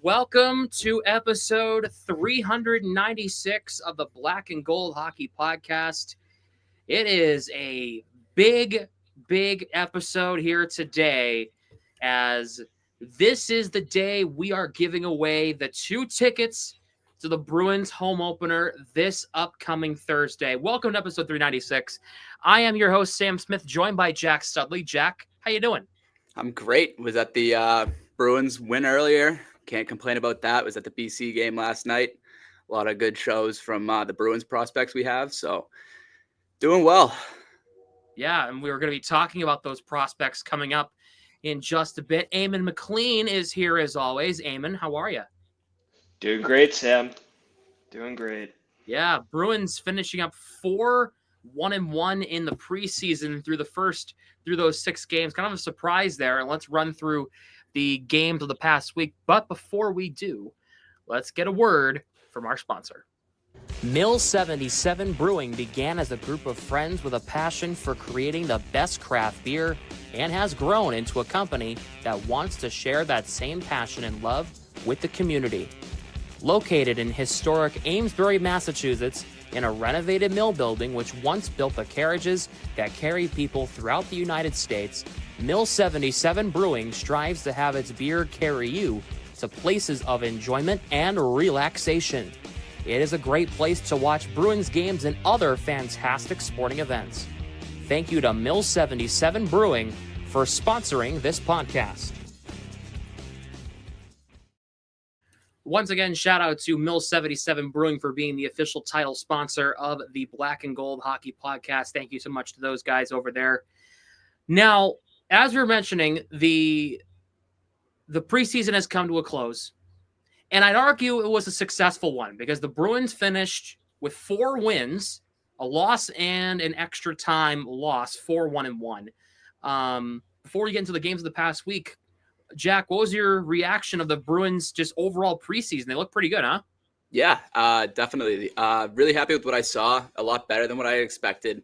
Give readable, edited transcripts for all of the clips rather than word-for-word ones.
Welcome to episode 396 of the Black and Gold Hockey Podcast. It is a big episode here today, as this is the day we are giving away the 2 tickets to the Bruins home opener this upcoming Thursday. Welcome to episode 396. I am your host, Sam Smith, joined by Jack Studley. Jack, how you doing? I'm great. Was at the Bruins win earlier. Can't complain about that. Was at the BC game last night. A lot of good shows from the Bruins prospects we have. So doing well. Yeah, and we're going to be talking about those prospects coming up in just a bit. Eamon McLean is here as always. Eamon, how are you? Doing great, Sam. Doing great. Yeah, Bruins finishing up 4-1-1 in the preseason through those 6 games. Kind of a surprise there. And let's run through the games of the past week. But before we do, let's get a word from our sponsor. Mill 77 Brewing began as a group of friends with a passion for creating the best craft beer and has grown into a company that wants to share that same passion and love with the community. Located in historic Amesbury, Massachusetts, in a renovated mill building which once built the carriages that carry people throughout the United States, Mill 77 Brewing strives to have its beer carry you to places of enjoyment and relaxation. It is a great place to watch Bruins games and other fantastic sporting events. Thank you to Mill 77 Brewing for sponsoring this podcast. Once again, shout out to Mill 77 Brewing for being the official title sponsor of the Black and Gold Hockey Podcast. Thank you so much to those guys over there. Now, as we were mentioning, the preseason has come to a close. And I'd argue it was a successful one because the Bruins finished with 4 wins, a loss and an extra time loss, 4-1-1. Before we get into the games of the past week, Jack, what was your reaction of the Bruins just overall preseason? They look pretty good, huh? Yeah, definitely. Really happy with what I saw. A lot better than what I expected.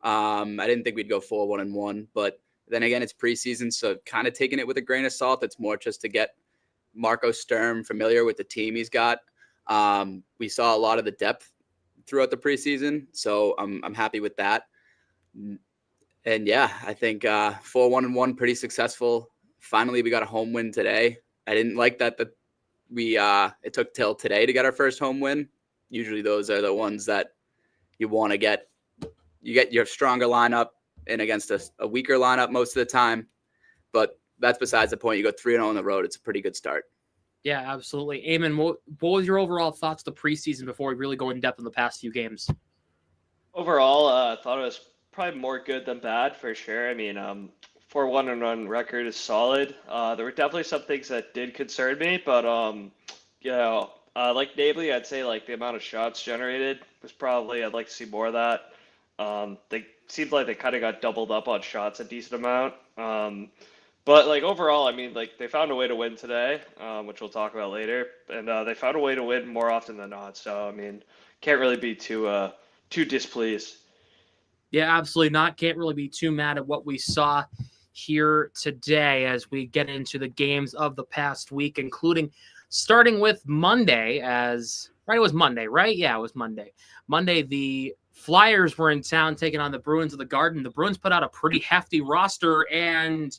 I didn't think we'd go 4-1-1, but then again, it's preseason, so kind of taking it with a grain of salt. It's more just to get Marco Sturm familiar with the team he's got. We saw a lot of the depth throughout the preseason, so I'm happy with that. And yeah, I think 4-1-1, pretty successful. Finally, we got a home win today. I didn't like that it took till today to get our first home win. Usually those are the ones that you want to get. You get your stronger lineup and against a weaker lineup most of the time. But that's besides the point. You go 3-0 on the road. It's a pretty good start. Yeah, absolutely. Eamon, what was your overall thoughts of the preseason before we really go in depth in the past few games? Overall, I thought it was probably more good than bad for sure. I mean, 4-1-1 record is solid. There were definitely some things that did concern me, but like namely, I'd say like the amount of shots generated was probably, I'd like to see more of that. They seemed like they kind of got doubled up on shots a decent amount. But like overall, I mean, like they found a way to win today, which we'll talk about later, and they found a way to win more often than not. So I mean, can't really be too displeased. Yeah, absolutely not. Can't really be too mad at what we saw here today as we get into the games of the past week, including starting with Monday. It was Monday, right? Yeah, it was Monday. Monday, the Flyers were in town taking on the Bruins of the Garden. The Bruins put out a pretty hefty roster, and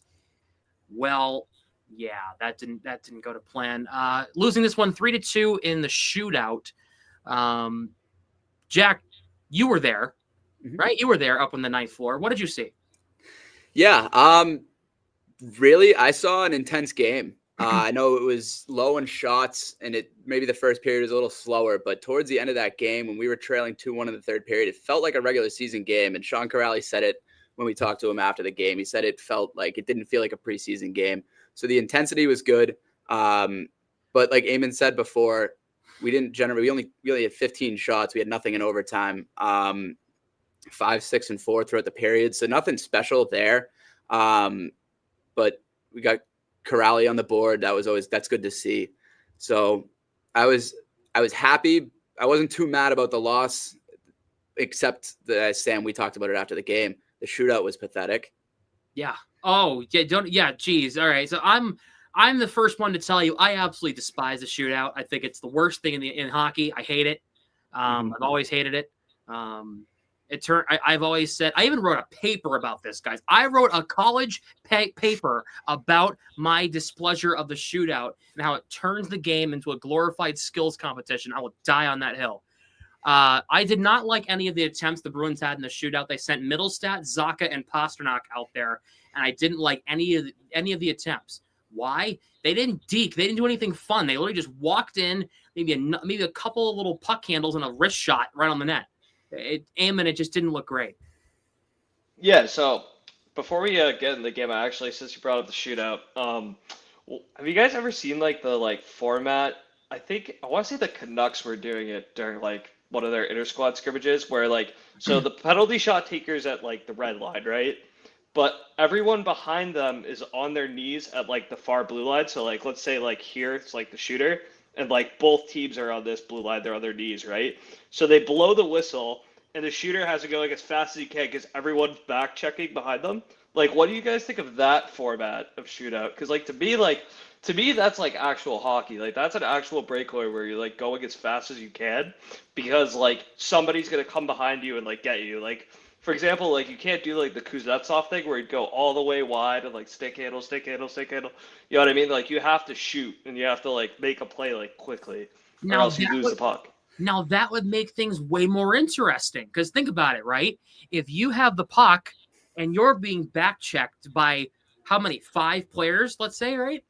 well, yeah, that didn't go to plan. Losing this one 3-2 in the shootout. Jack, you were there, right? You were there up on the 9th floor. What did you see? Yeah, really, I saw an intense game. I know it was low in shots, and maybe the first period was a little slower, but towards the end of that game, when we were trailing 2-1 in the third period, it felt like a regular season game. And Sean Corrali said it when we talked to him after the game. He said it didn't feel like a preseason game. So the intensity was good. But like Eamon said before, we only had 15 shots. We had nothing in overtime. 5, 6, and 4 throughout the period. So nothing special there. But we got Corrali on the board. That's good to see. So I was happy. I wasn't too mad about the loss, except that, Sam, we talked about it after the game. The shootout was pathetic. Yeah. Oh, yeah. Geez. All right. So I'm I'm the first one to tell you I absolutely despise the shootout. I think it's the worst thing in hockey. I hate it. I've always hated it. I've always said, I even wrote a paper about this, guys. I wrote a college paper about my displeasure of the shootout and how it turns the game into a glorified skills competition. I will die on that hill. I did not like any of the attempts the Bruins had in the shootout. They sent Middlestat, Zacha, and Pasternak out there, and I didn't like any of the attempts. Why? They didn't deke. They didn't do anything fun. They literally just walked in, maybe a couple of little puck handles and a wrist shot right on the net. It just didn't look great. Yeah, so before we get in the game, since you brought up the shootout, have you guys ever seen like the format? I want to say the Canucks were doing it during like one of their inter-squad scrimmages where so the penalty shot taker's at like the red line, right? But everyone behind them is on their knees at like the far blue line. So like let's say like here it's like the shooter, and like both teams are on this blue line, they're on their knees, right? So they blow the whistle, and the shooter has to go like as fast as he can because everyone's back checking behind them. Like, what do you guys think of that format of shootout? Because to me that's like actual hockey. Like that's an actual breakaway where you're like going as fast as you can because like somebody's gonna come behind you and like get you. Like for example, like you can't do like the Kuznetsov thing where you go all the way wide and like stick handle. You know what I mean? Like you have to shoot and you have to like make a play like quickly, or else you lose the puck. Now that would make things way more interesting because think about it, right? If you have the puck and you're being back checked by how many? 5 players, let's say, right?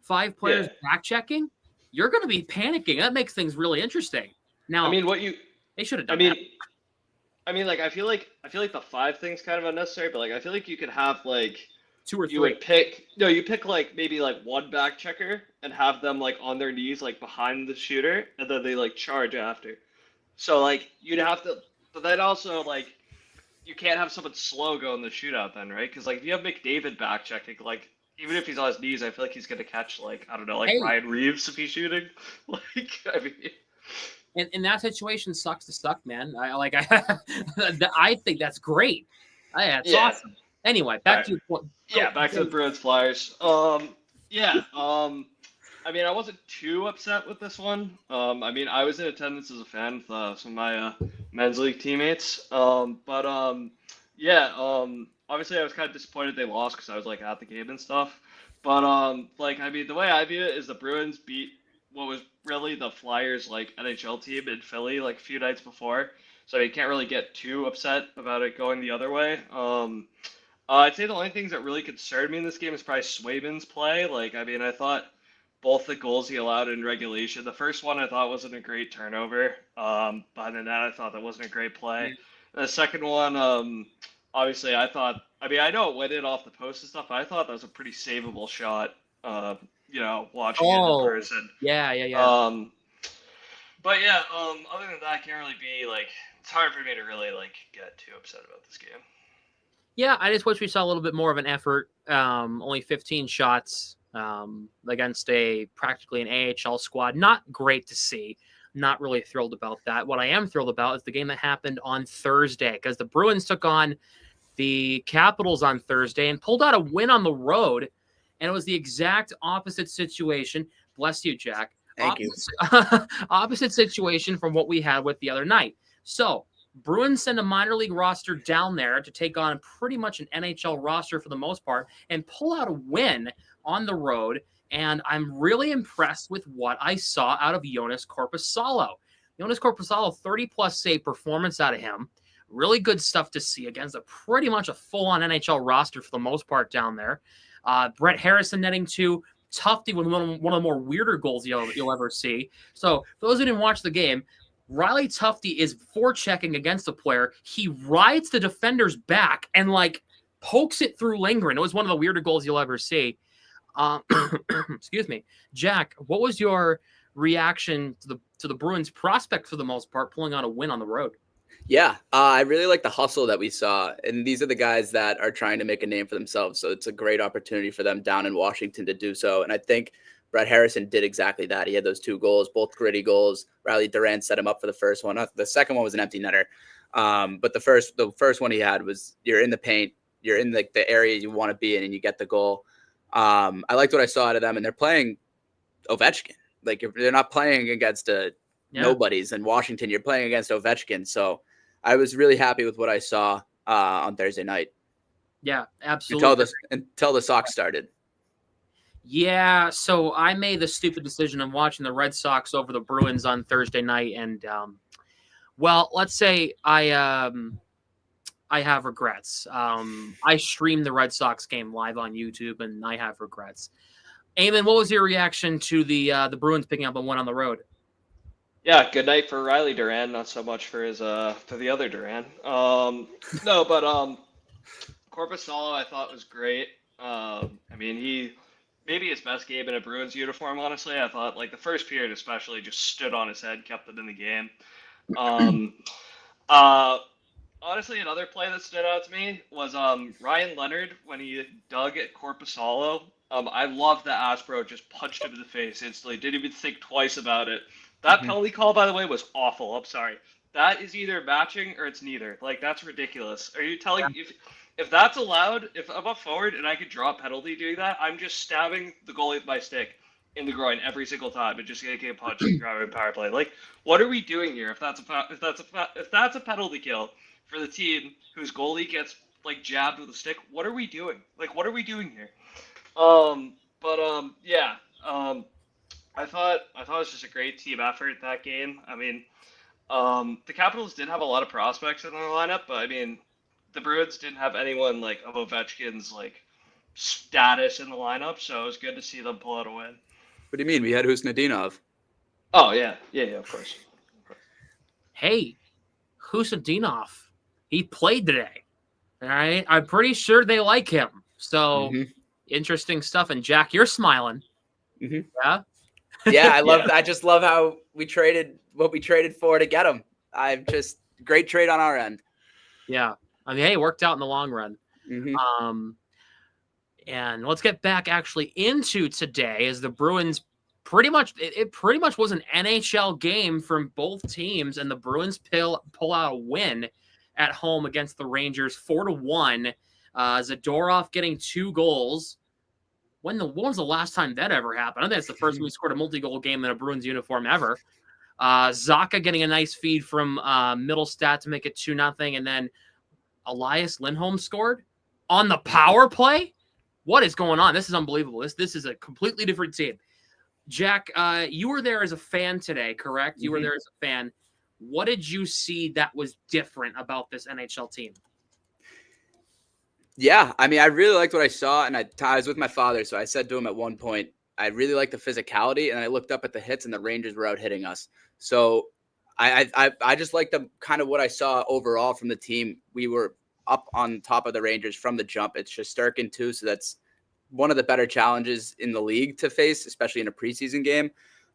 5 players back checking, you're going to be panicking. That makes things really interesting. Now, they should have done that. I mean, like I feel like the 5 thing's kind of unnecessary, but like I feel like you could have like 2 or 3. You pick like maybe like one back checker and have them like on their knees like behind the shooter, and then they like charge after. So like you'd have to, but then also like you can't have someone slow go in the shootout then, right? Because like if you have McDavid back checking, like even if he's on his knees, I feel like he's gonna catch like I don't know, like Ryan Reeves if he's shooting. Like I mean. And in that situation, sucks to suck, man. I think that's great. That's awesome. Anyway, back to the Bruins Flyers. I mean, I wasn't too upset with this one. I mean, I was in attendance as a fan with some of my men's league teammates. Obviously, I was kind of disappointed they lost because I was like at the game and stuff. But I mean, the way I view it is the Bruins beat what was really the Flyers like NHL team in Philly like a few nights before, so you can't really get too upset about it going the other way. I'd say the only things that really concerned me in this game is probably Swayman's play. Like, I mean, I thought both the goals he allowed in regulation, the first one I thought wasn't a great turnover, but in that I thought that wasn't a great play. And the second one, obviously I thought, I mean, I know it went in off the post and stuff, but I thought that was a pretty savable shot. Watching it in person. Yeah. But yeah, other than that, I can't really be like, it's hard for me to really like get too upset about this game. Yeah, I just wish we saw a little bit more of an effort. Only 15 shots against practically an AHL squad. Not great to see. Not really thrilled about that. What I am thrilled about is the game that happened on Thursday because the Bruins took on the Capitals on Thursday and pulled out a win on the road. And it was the exact opposite situation. Bless you, Jack. Thank you. Opposite situation from what we had with the other night. So, Bruins send a minor league roster down there to take on pretty much an NHL roster for the most part and pull out a win on the road. And I'm really impressed with what I saw out of Joonas Korpisalo. Joonas Korpisalo, 30-plus save performance out of him. Really good stuff to see against pretty much a full-on NHL roster for the most part down there. Brett Harrison netting 2. Tufte with one of the more weirder goals you'll ever see. So for those who didn't watch the game, Riley Tufte is forechecking against a player. He rides the defender's back and like pokes it through Lindgren. It was one of the weirder goals you'll ever see. Excuse me, Jack. What was your reaction to the Bruins prospect for the most part pulling out a win on the road? Yeah, I really like the hustle that we saw. And these are the guys that are trying to make a name for themselves. So it's a great opportunity for them down in Washington to do so. And I think Brett Harrison did exactly that. He had those 2 goals, both gritty goals. Riley Durant set him up for the first one. The second one was an empty netter. But the first one he had was you're in the paint. You're in the area you want to be in and you get the goal. I liked what I saw out of them, and they're playing Ovechkin. Like, if they're not playing against nobodies in Washington, you're playing against Ovechkin. So I was really happy with what I saw on Thursday night. Yeah, absolutely. Until the Sox started. Yeah, so I made the stupid decision of watching the Red Sox over the Bruins on Thursday night, and well, let's say I have regrets. I streamed the Red Sox game live on YouTube, and I have regrets. Eamon, what was your reaction to the Bruins picking up a win on the road? Yeah, good night for Riley Duran. Not so much for his for the other Duran. No, but Korpisalo I thought was great. I mean, maybe his best game in a Bruins uniform. Honestly, I thought like the first period especially just stood on his head, kept them in the game. Honestly, another play that stood out to me was Ryan Leonard when he dug at Korpisalo. I love that Aspro just punched him in the face instantly. Didn't even think twice about it. That penalty call, by the way, was awful. I'm sorry. That is either matching or it's neither. Like, that's ridiculous. Are you telling if that's allowed, if I'm up forward and I could draw a penalty doing that, I'm just stabbing the goalie with my stick in the groin every single time and just getting a punch and grabbing power play. Like, what are we doing here? If that's a penalty kill for the team whose goalie gets like jabbed with a stick, what are we doing? Like, what are we doing here? Yeah. I thought it was just a great team effort that game. I mean, the Capitals did have a lot of prospects in their lineup, but I mean, the Bruins didn't have anyone like of Ovechkin's like status in the lineup, so it was good to see them pull out a win. What do you mean? We had Husnudinov. Oh yeah, of course. Hey, Husnudinov, he played today. All right, I'm pretty sure they like him. So interesting stuff. And Jack, you're smiling. Yeah. Yeah, I just love how we traded what we traded for to get him. Great trade on our end. Yeah. I mean, hey, it worked out in the long run. And let's get back actually into today as the Bruins pretty much was an NHL game from both teams, and the Bruins pull out a win at home against the Rangers 4-1. Zadorov getting 2 goals. When was the last time that ever happened? I think it's the first time we scored a multi-goal game in a Bruins uniform ever. Zacha getting a nice feed from Middlestat to make it 2-0, and then Elias Lindholm scored on the power play. What is going on? This is unbelievable. This is a completely different team. Jack, you were there as a fan today, correct? You were there as a fan. What did you see that was different about this NHL team? Yeah, I mean, I really liked what I saw, and I was with my father, so I said to him at one point, I really like the physicality, and I looked up at the hits, and the Rangers were out hitting us. So I just liked kind of what I saw overall from the team. We were up on top of the Rangers from the jump. It's Shesterkin too, so that's one of the better challenges in the league to face, especially in a preseason game.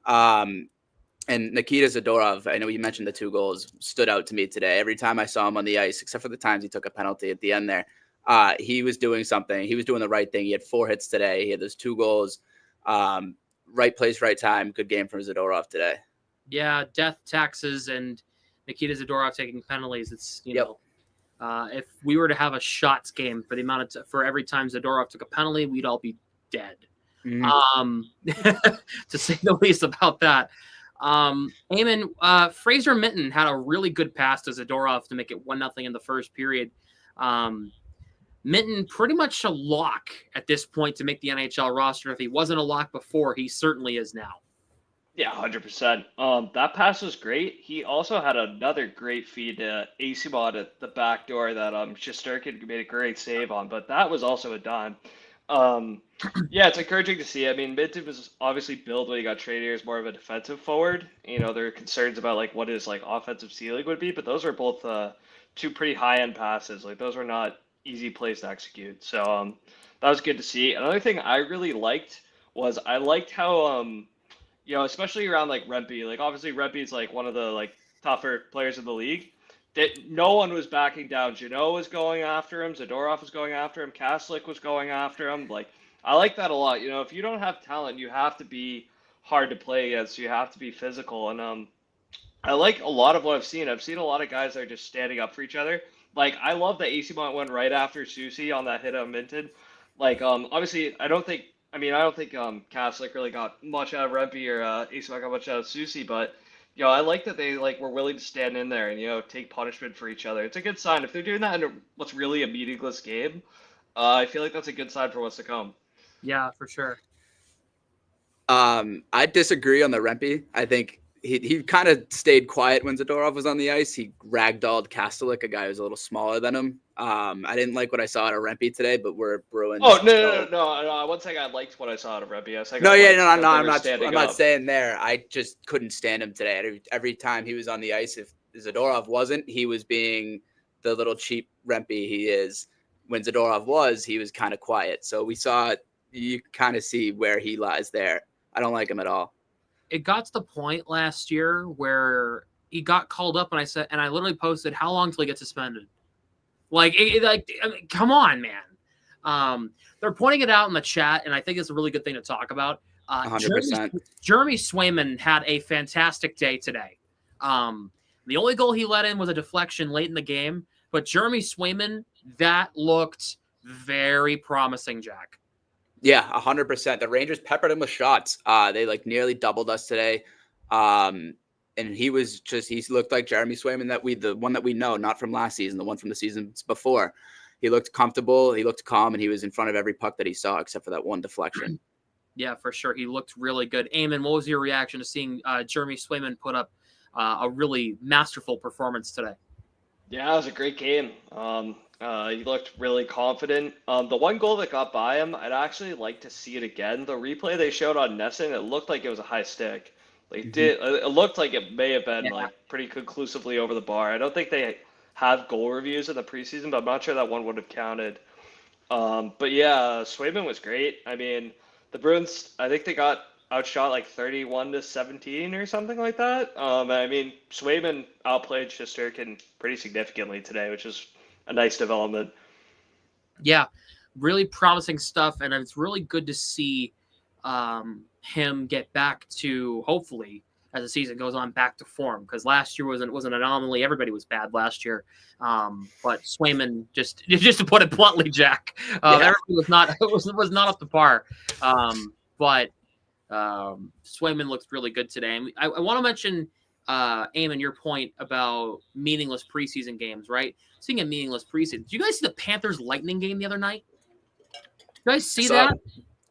And Nikita Zadorov, I know you mentioned the 2 goals, stood out to me today. Every time I saw him on the ice, except for the times he took a penalty at the end there, he was doing something. He was doing the right thing. He had 4 hits today. He had those 2 goals. Right place, right time. Good game from Zadorov today. Yeah, death, taxes, and Nikita Zadorov taking penalties. It's, you know, if we were to have a shots game for the amount of for every time Zadorov took a penalty, we'd all be dead. To say the least about that. Eamon, Fraser Minten had a really good pass to Zadorov to make it 1-0 in the first period. Minten pretty much a lock at this point to make the NHL roster. If he wasn't a lock before, he certainly is now. Yeah, 100%. That pass was great. He also had another great feed to Asimov at the back door that Shesterkin made a great save on, but that was also a dime. Yeah, it's encouraging to see. I mean, Minten was obviously billed when he got traded as more of a defensive forward. You know, there are concerns about like what his like offensive ceiling would be, but those are both 2 pretty high-end passes. Like those are not easy plays to execute. So that was good to see. Another thing I really liked was I liked how you know, especially around like Rempe, like obviously Rempe's like one of the like tougher players in the league, that no one was backing down. Jeannot was going after him, Zadorov was going after him, Kaslik was going after him. Like I like that a lot. You know, if you don't have talent, you have to be hard to play against. You have to be physical. And I like a lot of what I've seen. I've seen a lot of guys that are just standing up for each other. Like I love that Asimov went right after Susie on that hit on Minten. Obviously, I don't think Kaslik really got much out of Rempe or Acebach got much out of Susie, but I like that they were willing to stand in there and take punishment for each other. It's a good sign if they're doing that in what's really a meaningless game. I feel like that's a good sign for what's to come. Yeah, for sure. I disagree on the Rempe. I think he kind of stayed quiet when Zadorov was on the ice. He ragdolled Kastelik, a guy who's a little smaller than him. I didn't like what I saw out of Rempe today, but we're Bruins. Oh, no. One second, I liked what I saw out of Rempe. I'm not saying there. I just couldn't stand him today. Every time he was on the ice, if Zadorov wasn't, he was being the little cheap Rempe he is. When Zadorov was, he was kind of quiet. So you kind of see where he lies there. I don't like him at all. It got to the point last year where he got called up, and I literally posted, "How long till he gets suspended?" Come on, man. They're pointing it out in the chat, and I think it's a really good thing to talk about. 100%. Jeremy Swayman had a fantastic day today. The only goal he let in was a deflection late in the game, but Jeremy Swayman, that looked very promising, Jack. Yeah, 100%. The Rangers peppered him with shots. They nearly doubled us today. And he looked like Jeremy Swayman the one that we know, not from last season, the one from the seasons before. He looked comfortable, he looked calm, and he was in front of every puck that he saw except for that one deflection. Yeah, for sure. He looked really good. Eamon, what was your reaction to seeing Jeremy Swayman put up a really masterful performance today? Yeah, it was a great game. He looked really confident. The one goal that got by him, I'd actually like to see it again. The replay they showed on Nesson, it looked like it was a high stick. It looked like it may have been pretty conclusively over the bar. I don't think they have goal reviews in the preseason, but I'm not sure that one would have counted. But yeah, Swayman was great. I mean, the Bruins, I think they got outshot 31-17 or something like that. I mean, Swayman outplayed Shesterkin pretty significantly today, which is a nice development. Yeah, really promising stuff, and it's really good to see him get back to, hopefully, as the season goes on, back to form. Because last year was an anomaly. Everybody was bad last year, but Swayman, just to put it bluntly, Jack, everybody was not up to par. But Swayman looks really good today. And I want to mention, Eamon, your point about meaningless preseason games, right? Speaking of meaningless preseason, did you guys see the Panthers Lightning game the other night? Did you guys see that?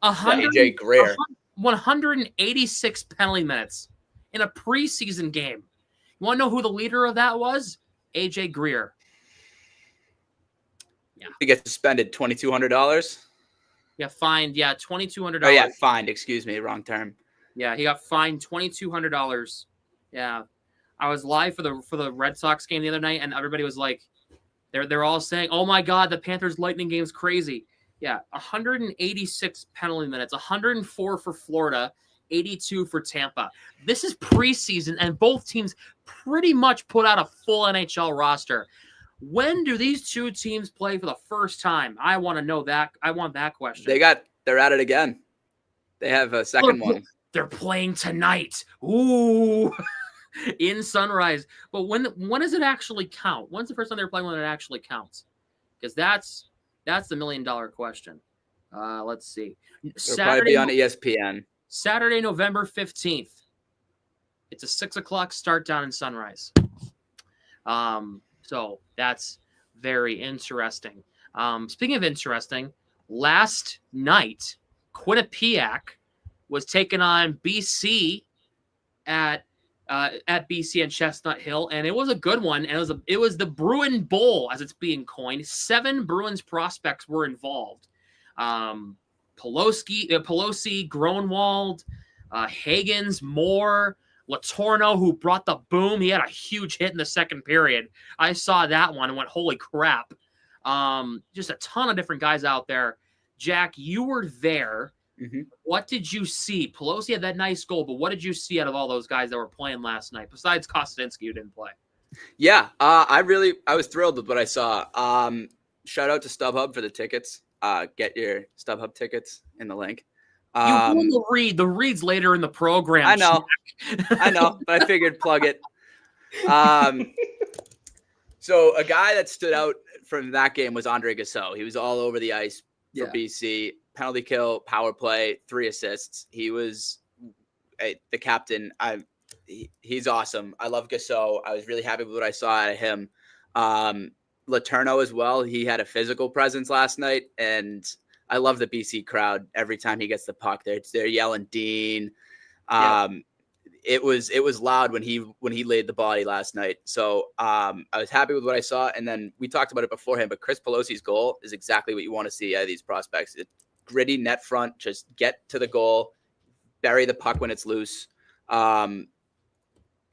AJ Greer. 186 penalty minutes in a preseason game. You want to know who the leader of that was? AJ Greer. Yeah. He gets suspended $2,200. Yeah, fined. Yeah, $2,200. Oh yeah, fined. Excuse me, wrong term. Yeah, he got fined $2,200. Yeah, I was live for the Red Sox game the other night, and everybody was like, they're all saying, "Oh my God, the Panthers Lightning game's crazy." Yeah, 186 penalty minutes, 104 for Florida, 82 for Tampa. This is preseason, and both teams pretty much put out a full NHL roster. When do these two teams play for the first time? I want to know that. I want that question. They're at it again. They have a second one. They're playing tonight. Ooh, in Sunrise. But when does it actually count? When's the first time they're playing when it actually counts? Because that's the $1 million question. Let's see. It'll probably be on ESPN. Saturday, November 15th. It's a 6:00 start down in Sunrise. So that's very interesting. Speaking of interesting, last night, Quinnipiac was taking on BC at BC and Chestnut Hill, and it was a good one. And it was the Bruin Bowl, as it's being coined. 7 Bruins prospects were involved. Pelosi, Gronwald, Hagens, Moore, Latorno, who brought the boom. He had a huge hit in the second period. I saw that one and went, holy crap. Just a ton of different guys out there. Jack, you were there. Mm-hmm. What did you see? Pelosi had that nice goal, but what did you see out of all those guys that were playing last night, besides Kostadinski, who didn't play? Yeah, I was thrilled with what I saw. Shout out to StubHub for the tickets. Get your StubHub tickets in the link. You will read the reads later in the program. I know, but I figured plug it. So a guy that stood out from that game was Andre Gassot. He was all over the ice, for BC. Penalty kill, power play, 3 assists. He was the captain. He's awesome. I love Gasso. I was really happy with what I saw out of him. Letourneau as well. He had a physical presence last night, and I love the BC crowd. Every time he gets the puck, they're yelling Dean. It was loud when he laid the body last night. So I was happy with what I saw. And then we talked about it beforehand, but Chris Pelosi's goal is exactly what you want to see out of these prospects. It's gritty net front, just get to the goal, bury the puck when it's loose. And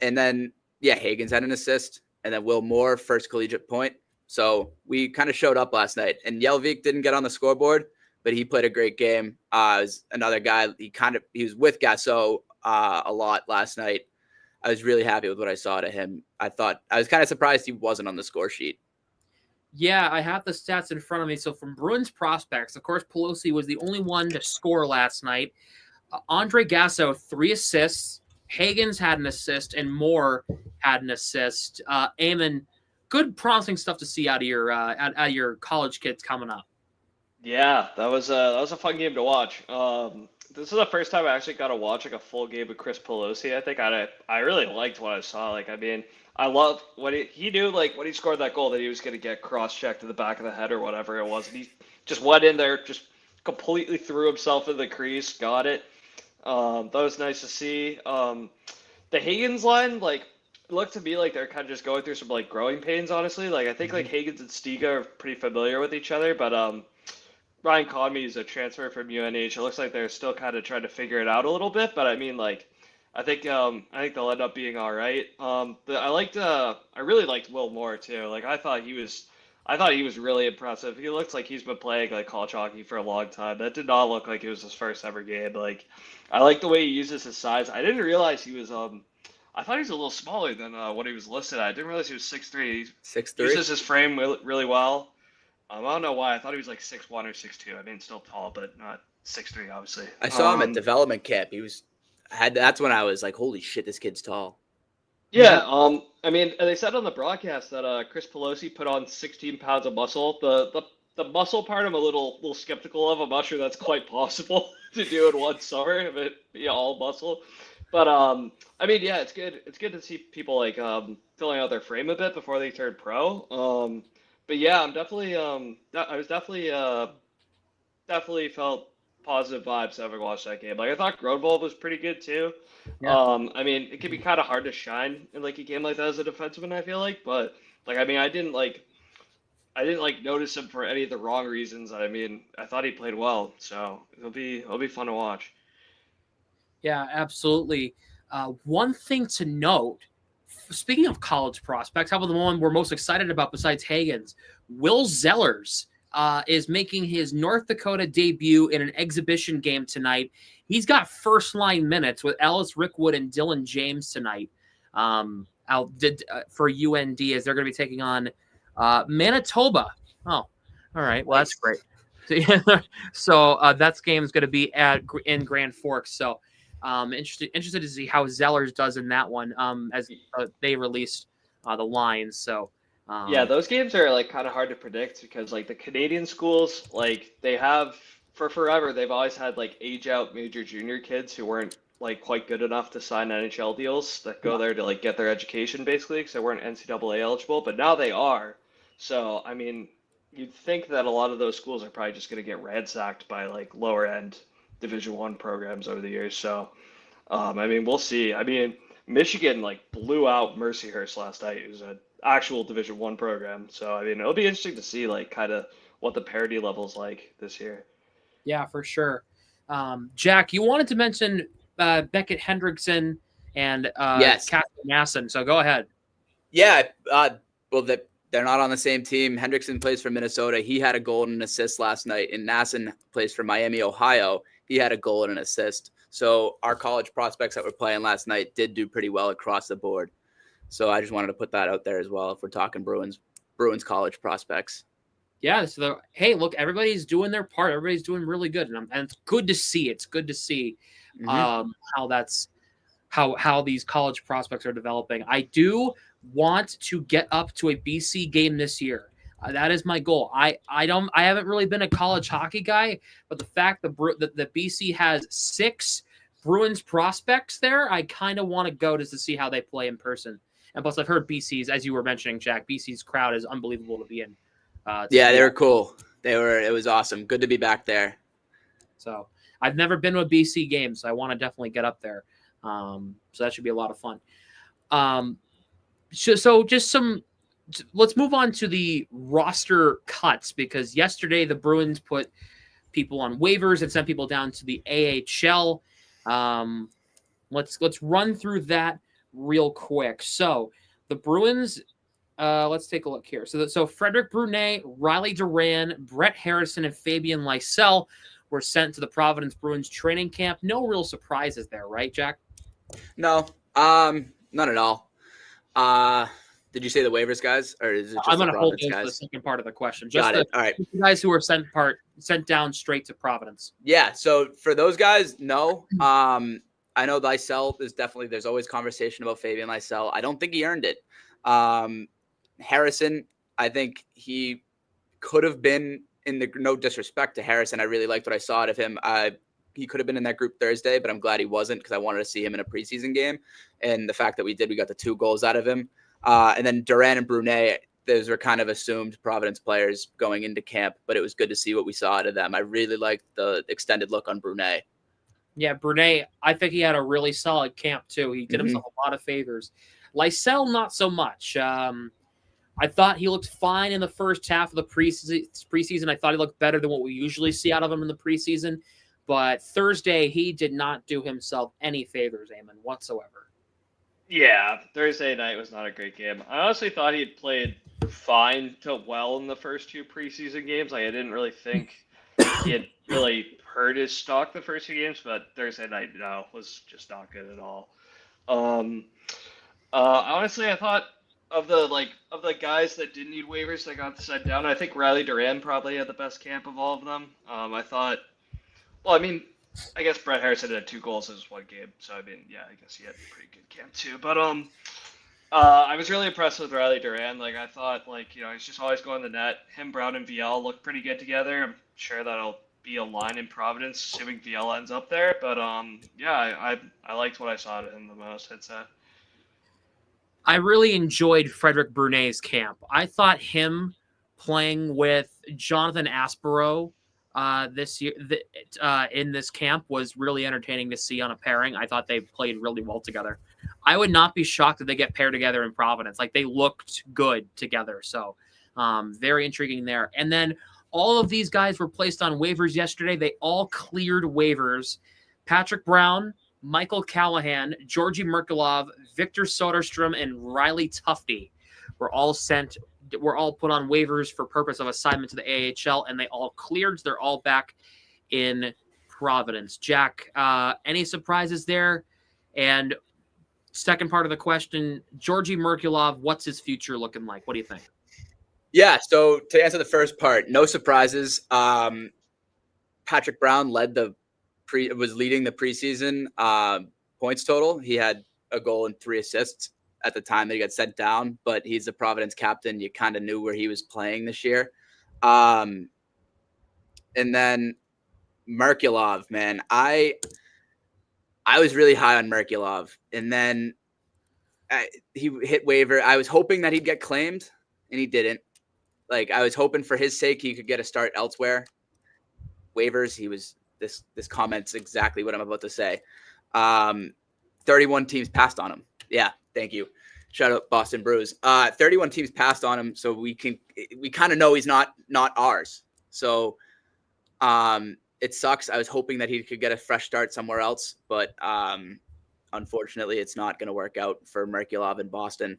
then Hagen's had an assist, and then Will Moore, first collegiate point. So we kind of showed up last night, and Jelvik didn't get on the scoreboard, but he played a great game. Was another guy. He was with Gasso a lot last night. I was really happy with what I saw to him. I was kind of surprised he wasn't on the score sheet. Yeah, I have the stats in front of me. So from Bruins prospects, of course, Pelosi was the only one to score last night. Andre Gasso, 3 assists. Hagens had an assist, and Moore had an assist. Eamon, good promising stuff to see out of your college kids coming up. Yeah, that was a fun game to watch. This is the first time I actually got to watch like a full game with Chris Pelosi. I think I really liked what I saw. Like, I mean, I loved what he knew, like when he scored that goal, that he was going to get cross-checked to the back of the head or whatever it was. And he just went in there, just completely threw himself in the crease, got it. That was nice to see. The Hagens line, like, it looked to me like they're kind of just going through some like growing pains, honestly. Like, I think like Hagens and Stiga are pretty familiar with each other, but Ryan Conmey is a transfer from UNH. It looks like they're still kind of trying to figure it out a little bit, but I mean, like, I think they'll end up being all right. I really liked Will Moore too. Like, I thought he was really impressive. He looks like he's been playing like college hockey for a long time. That did not look like it was his first ever game. Like, I like the way he uses his size. I didn't realize he was I thought he was a little smaller than what he was listed at. I didn't realize he was 6'3". 6'3". He uses his frame really well. I don't know why. I thought he was like 6'1" or 6'2". I mean, still tall, but not 6'3", obviously. I saw him at development camp. That's when I was like, holy shit, this kid's tall. Yeah, I mean, they said on the broadcast that Chris Pelosi put on 16 pounds of muscle. The muscle part I'm a little skeptical of. I'm not sure that's quite possible to do in one summer, if it be all muscle. But I mean, yeah, it's good. It's good to see people like filling out their frame a bit before they turn pro. But yeah, I'm definitely I was definitely felt positive vibes having watched that game. Like, I thought Grodvold was pretty good too. Yeah. I mean, it can be kind of hard to shine in like a game like that as a defenseman, I feel like, but like, I mean, I didn't notice him for any of the wrong reasons. I mean, I thought he played well, so it'll be fun to watch. Yeah, absolutely. One thing to note, speaking of college prospects, how about the one we're most excited about besides Hagens? Will Zellers is making his North Dakota debut in an exhibition game tonight. He's got first-line minutes with Ellis Rickwood and Dylan James tonight for UND, as they're going to be taking on Manitoba. Oh, all right. Well, that's great. So that game is going to be in Grand Forks. So interested to see how Zellers does in that one as they released the lines. So yeah, those games are like kind of hard to predict because like the Canadian schools, like they have for forever, they've always had like age out major junior kids who weren't like quite good enough to sign NHL deals that go there to like get their education basically because they weren't NCAA eligible, but now they are. So I mean, you'd think that a lot of those schools are probably just going to get ransacked by like lower end Division I programs over the years. So I mean, we'll see. I mean, Michigan like blew out Mercyhurst last night. It was an actual Division I program. So I mean, it'll be interesting to see like kind of what the parity level's like this year. Yeah, for sure. Jack, you wanted to mention Beckett Hendrickson and yes, Casper Nasson. So go ahead. Yeah. Well, they're not on the same team. Hendrickson plays for Minnesota. He had a goal and an assist last night. And Nasson plays for Miami, Ohio. He had a goal and an assist. So our college prospects that were playing last night did do pretty well across the board. So I just wanted to put that out there as well if we're talking Bruins college prospects. Yeah. So hey, look, everybody's doing their part. Everybody's doing really good, and it's good to see. It's good to see how these college prospects are developing. I do want to get up to a BC game this year. That is my goal. I haven't really been a college hockey guy, but the fact that BC has 6 Bruins prospects there, I kind of want to go just to see how they play in person. And plus, I've heard BC's, as you were mentioning, Jack, BC's crowd is unbelievable to be in. Yeah, they were cool. It was awesome. Good to be back there. So I've never been to a BC game, so I want to definitely get up there. So that should be a lot of fun. Let's move on to the roster cuts, because yesterday the Bruins put people on waivers and sent people down to the AHL. Let's run through that real quick. So the Bruins, let's take a look here. So Frederic Brunet, Riley Duran, Brett Harrison, and Fabian Lysell were sent to the Providence Bruins training camp. No real surprises there, right, Jack? No, not at all. Did you say the waivers guys, or is it just I'm going to hold Providence those for guys? the second part of the question. Got it. All right. The guys who were sent down straight to Providence. Yeah. So for those guys, no. I know Lysell is definitely. There's always conversation about Fabian Lysell. I don't think he earned it. Harrison, I think he could have been in the. No disrespect to Harrison, I really liked what I saw out of him. He could have been in that group Thursday, but I'm glad he wasn't, because I wanted to see him in a preseason game. And the fact that we got the 2 goals out of him. And then Duran and Brunet, those were kind of assumed Providence players going into camp, but it was good to see what we saw out of them. I really liked the extended look on Brunet. Yeah, Brunet, I think he had a really solid camp too. He did himself a lot of favors. Lysell, not so much. I thought he looked fine in the first half of the preseason. I thought he looked better than what we usually see out of him in the preseason. But Thursday, he did not do himself any favors, Eamon, whatsoever. Yeah, Thursday night was not a great game. I honestly thought he had played fine to well in the first 2 preseason games. Like, I didn't really think he had really hurt his stock the first 2 games, but Thursday night, no, was just not good at all. Honestly, I thought of the guys that didn't need waivers that got sent down, I think Riley Duran probably had the best camp of all of them. I guess Brett Harrison had 2 goals in just 1 game, so I guess he had a pretty good camp too. But I was really impressed with Riley Duran. Like, I thought, he's just always going to the net. Him, Brown, and VL look pretty good together. I'm sure that'll be a line in Providence, assuming VL ends up there. But I liked what I saw of him the most, I'd say. I really enjoyed Frederic Brunet's camp. I thought him playing with Jonathan Aspero this year in this camp was really entertaining to see on a pairing. I thought they played really well together. I would not be shocked if they get paired together in Providence. Like, they looked good together. So very intriguing there. And then all of these guys were placed on waivers yesterday. They all cleared waivers. Patrick Brown, Michael Callahan, Georgi Merkulov, Victor Soderstrom, and Riley Tufte were all put on waivers for purpose of assignment to the AHL, and they all cleared. They're all back in Providence. Jack, any surprises there? And second part of the question, Georgi Merkulov, what's his future looking like? What do you think? Yeah, so to answer the first part, no surprises. Patrick Brown was leading the preseason points total. He had a goal and 3 assists at the time that he got sent down, but he's the Providence captain. You kind of knew where he was playing this year. And then Merkulov, man, I was really high on Merkulov, and then he hit waiver. I was hoping that he'd get claimed, and he didn't. Like, I was hoping for his sake he could get a start elsewhere. Waivers, he was this comment's exactly what I'm about to say. 31 teams passed on him. Yeah, thank you. Shout out Boston Bruins. 31 teams passed on him, so we kind of know he's not ours. So it sucks. I was hoping that he could get a fresh start somewhere else, but unfortunately, it's not going to work out for Merkulov in Boston.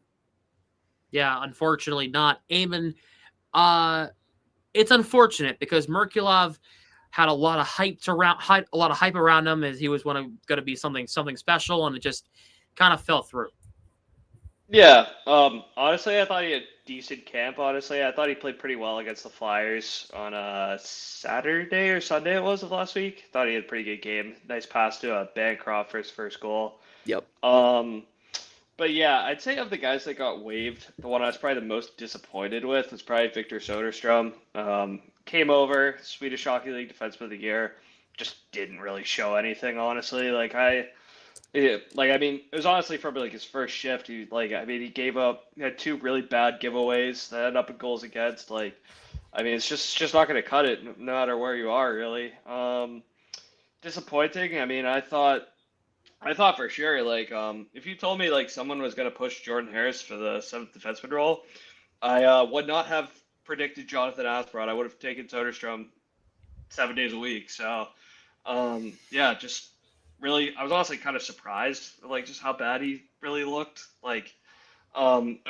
Yeah, unfortunately not. Eamon, it's unfortunate because Merkulov had a lot of hype around him as he was going to be something special, and it just kind of fell through. Yeah, honestly, I thought he had decent camp. Honestly, I thought he played pretty well against the Flyers on a Saturday or Sunday it was of last week. Thought he had a pretty good game. Nice pass to Bancroft for his first goal. Yep. But yeah, I'd say of the guys that got waived, the one I was probably the most disappointed with was probably Victor Soderstrom. Came over, Swedish Hockey League Defenseman of the Year, just didn't really show anything, honestly. I mean, it was honestly from like his first shift. He had two really bad giveaways that ended up in goals against. I mean, it's just not going to cut it no matter where you are, really. Disappointing. I mean, I thought for sure, if you told me like someone was going to push Jordan Harris for the seventh defenseman role, I would not have predicted Jonathan Aspirant. I would have taken Soderstrom 7 days a week. So, yeah, just really, I was honestly kind of surprised, like just how bad he really looked. I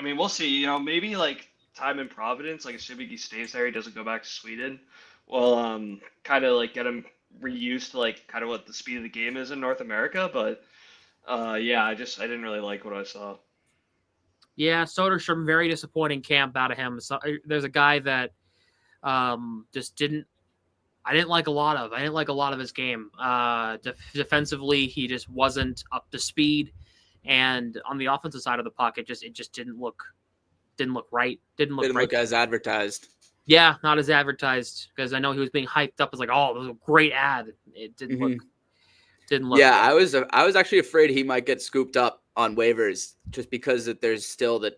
mean, we'll see. You know, maybe like time in Providence, like assuming he stays there, he doesn't go back to Sweden. Well, kind of like get him reused to like kind of what the speed of the game is in North America. But yeah, I didn't really like what I saw. Yeah, Soderstrom, very disappointing camp out of him. So, there's a guy that just didn't. I didn't like a lot of. I didn't like a lot of his game. Defensively, he just wasn't up to speed, and on the offensive side of the puck, it just didn't look right. Didn't look as advertised. Yeah, not as advertised, because I know he was being hyped up as like, oh, this is a great ad. It didn't look. Yeah, good. I was actually afraid he might get scooped up on waivers just because that there's still the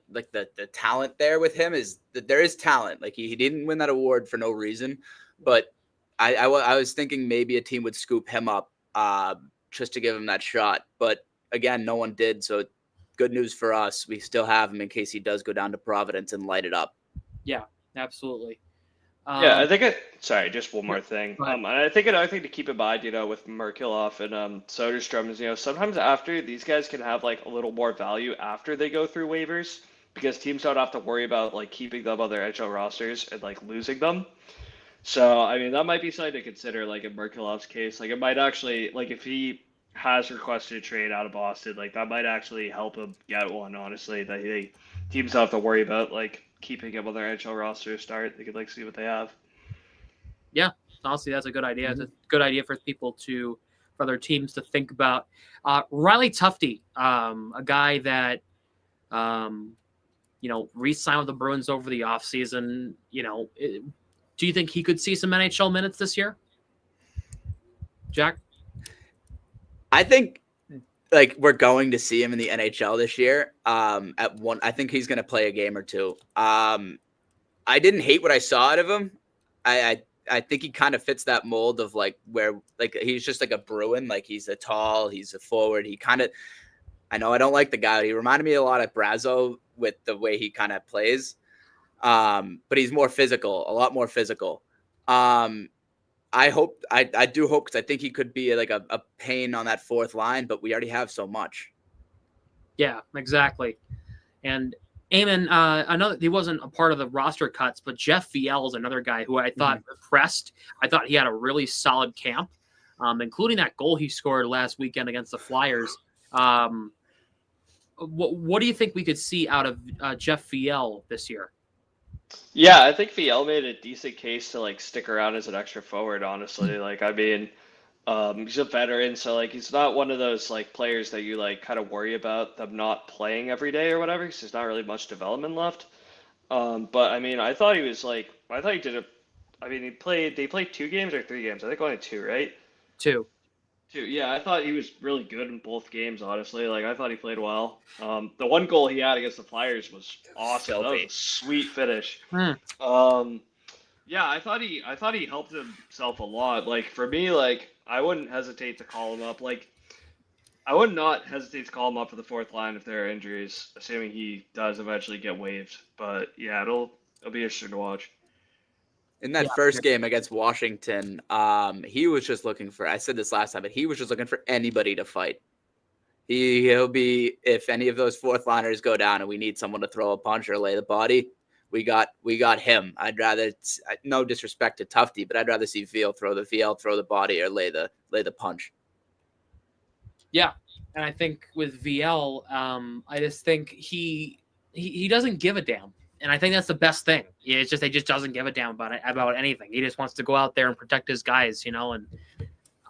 talent there with him. Is that there is talent. Like he didn't win that award for no reason, but I was thinking maybe a team would scoop him up just to give him that shot. But again, no one did. So good news for us. We still have him in case he does go down to Providence and light it up. Yeah, absolutely. Yeah, I think sorry, just one more thing. And I think another thing to keep in mind, you know, with Merkulov and Soderstrom is, you know, sometimes after these guys can have like a little more value after they go through waivers because teams don't have to worry about like keeping them on their NHL rosters and like losing them. So, I mean, that might be something to consider, like in Merkulov's case. Like, it might actually, like, if he has requested a trade out of Boston, like, that might actually help him get one, honestly. That teams don't have to worry about, like, keeping him on their NHL roster to start. They could, like, see what they have. Yeah, honestly, that's a good idea. It's a good idea for other teams to think about. Riley Tufte, a guy that, you know, re-signed with the Bruins over the offseason, you know, do you think he could see some NHL minutes this year? Jack? I think like we're going to see him in the NHL this year. I think he's going to play a game or two. I didn't hate what I saw out of him. I think he kind of fits that mold of like where like he's just like a Bruin. Like he's a forward. He kind of, I know I don't like the guy. He reminded me a lot of Brazo with the way he kind of plays. But he's more physical, a lot more physical. I do hope, because I think he could be like a pain on that fourth line, but we already have so much. Yeah, exactly. And Eamon, I know that he wasn't a part of the roster cuts, but Jeff Viel is another guy who I thought impressed. I thought he had a really solid camp, including that goal he scored last weekend against the Flyers. What do you think we could see out of Jeff Viel this year? Yeah, I think Viel made a decent case to like stick around as an extra forward, honestly. Like, I mean, he's a veteran, so like he's not one of those like players that you like kind of worry about them not playing every day or whatever, because there's not really much development left. But I mean, I thought he did they played 2 games or 3 games? I think only 2, right? 2. Yeah, I thought he was really good in both games, honestly. Like, I thought he played well. The one goal he had against the Flyers was awesome. That was a sweet finish. Yeah, I thought he helped himself a lot. Like, for me, like, I wouldn't hesitate to call him up. Like, I would not hesitate to call him up for the fourth line if there are injuries, assuming he does eventually get waived. But yeah, it'll be interesting to watch. In that first game against Washington, he was just looking for, I said this last time, but he was just looking for anybody to fight. He'll be, if any of those fourth liners go down and we need someone to throw a punch or lay the body, we got him. I'd rather, no disrespect to Tufte, but I'd rather see Viel throw the body or lay the punch. Yeah. And I think with Viel, I just think he doesn't give a damn. And I think that's the best thing. It's just, he just doesn't give a damn about anything. He just wants to go out there and protect his guys, you know, and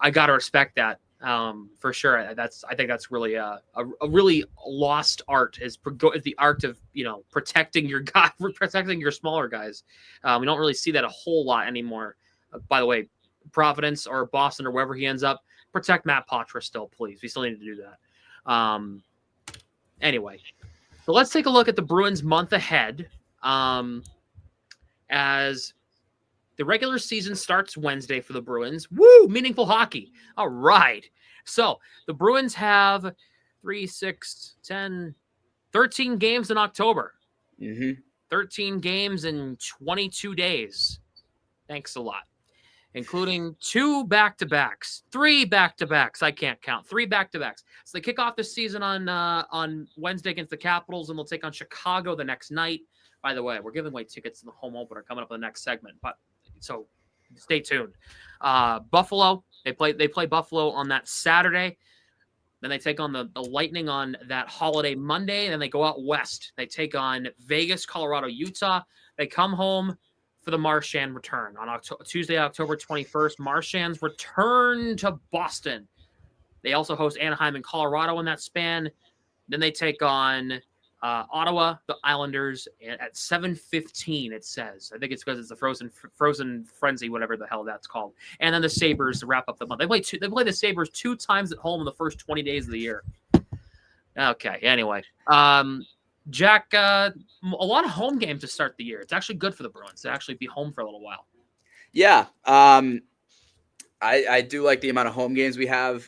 I got to respect that. For sure. I think that's really a really lost art is the art of, protecting your guy, protecting your smaller guys. We don't really see that a whole lot anymore. By the way, Providence or Boston or wherever he ends up, protect Matt Poitras still, please. We still need to do that. Anyway, so let's take a look at the Bruins month ahead. As the regular season starts Wednesday for the Bruins. Woo! Meaningful hockey. All right. So the Bruins have 3, 6, 10, 13 games in October. 13 games in 22 days. Thanks a lot. Including 2 back-to-backs, 3 back-to-backs. I can't count. 3 back-to-backs. So they kick off the season on Wednesday against the Capitals, and they'll take on Chicago the next night. By the way, we're giving away tickets to the home opener coming up in the next segment, so stay tuned. Buffalo, they play Buffalo on that Saturday. Then they take on the Lightning on that holiday Monday. Then they go out west. They take on Vegas, Colorado, Utah. They come home for the Marchand return on Tuesday, October 21st. Marchand's return to Boston. They also host Anaheim and Colorado in that span. Then they take on Ottawa, the Islanders, at 7:15. It says. I think it's because it's the Frozen Frenzy, whatever the hell that's called. And then the Sabres to wrap up the month. They play the Sabres 2 times at home in the first 20 days of the year. Okay. Anyway, Jack, a lot of home games to start the year. It's actually good for the Bruins to actually be home for a little while. Yeah. I do like the amount of home games we have.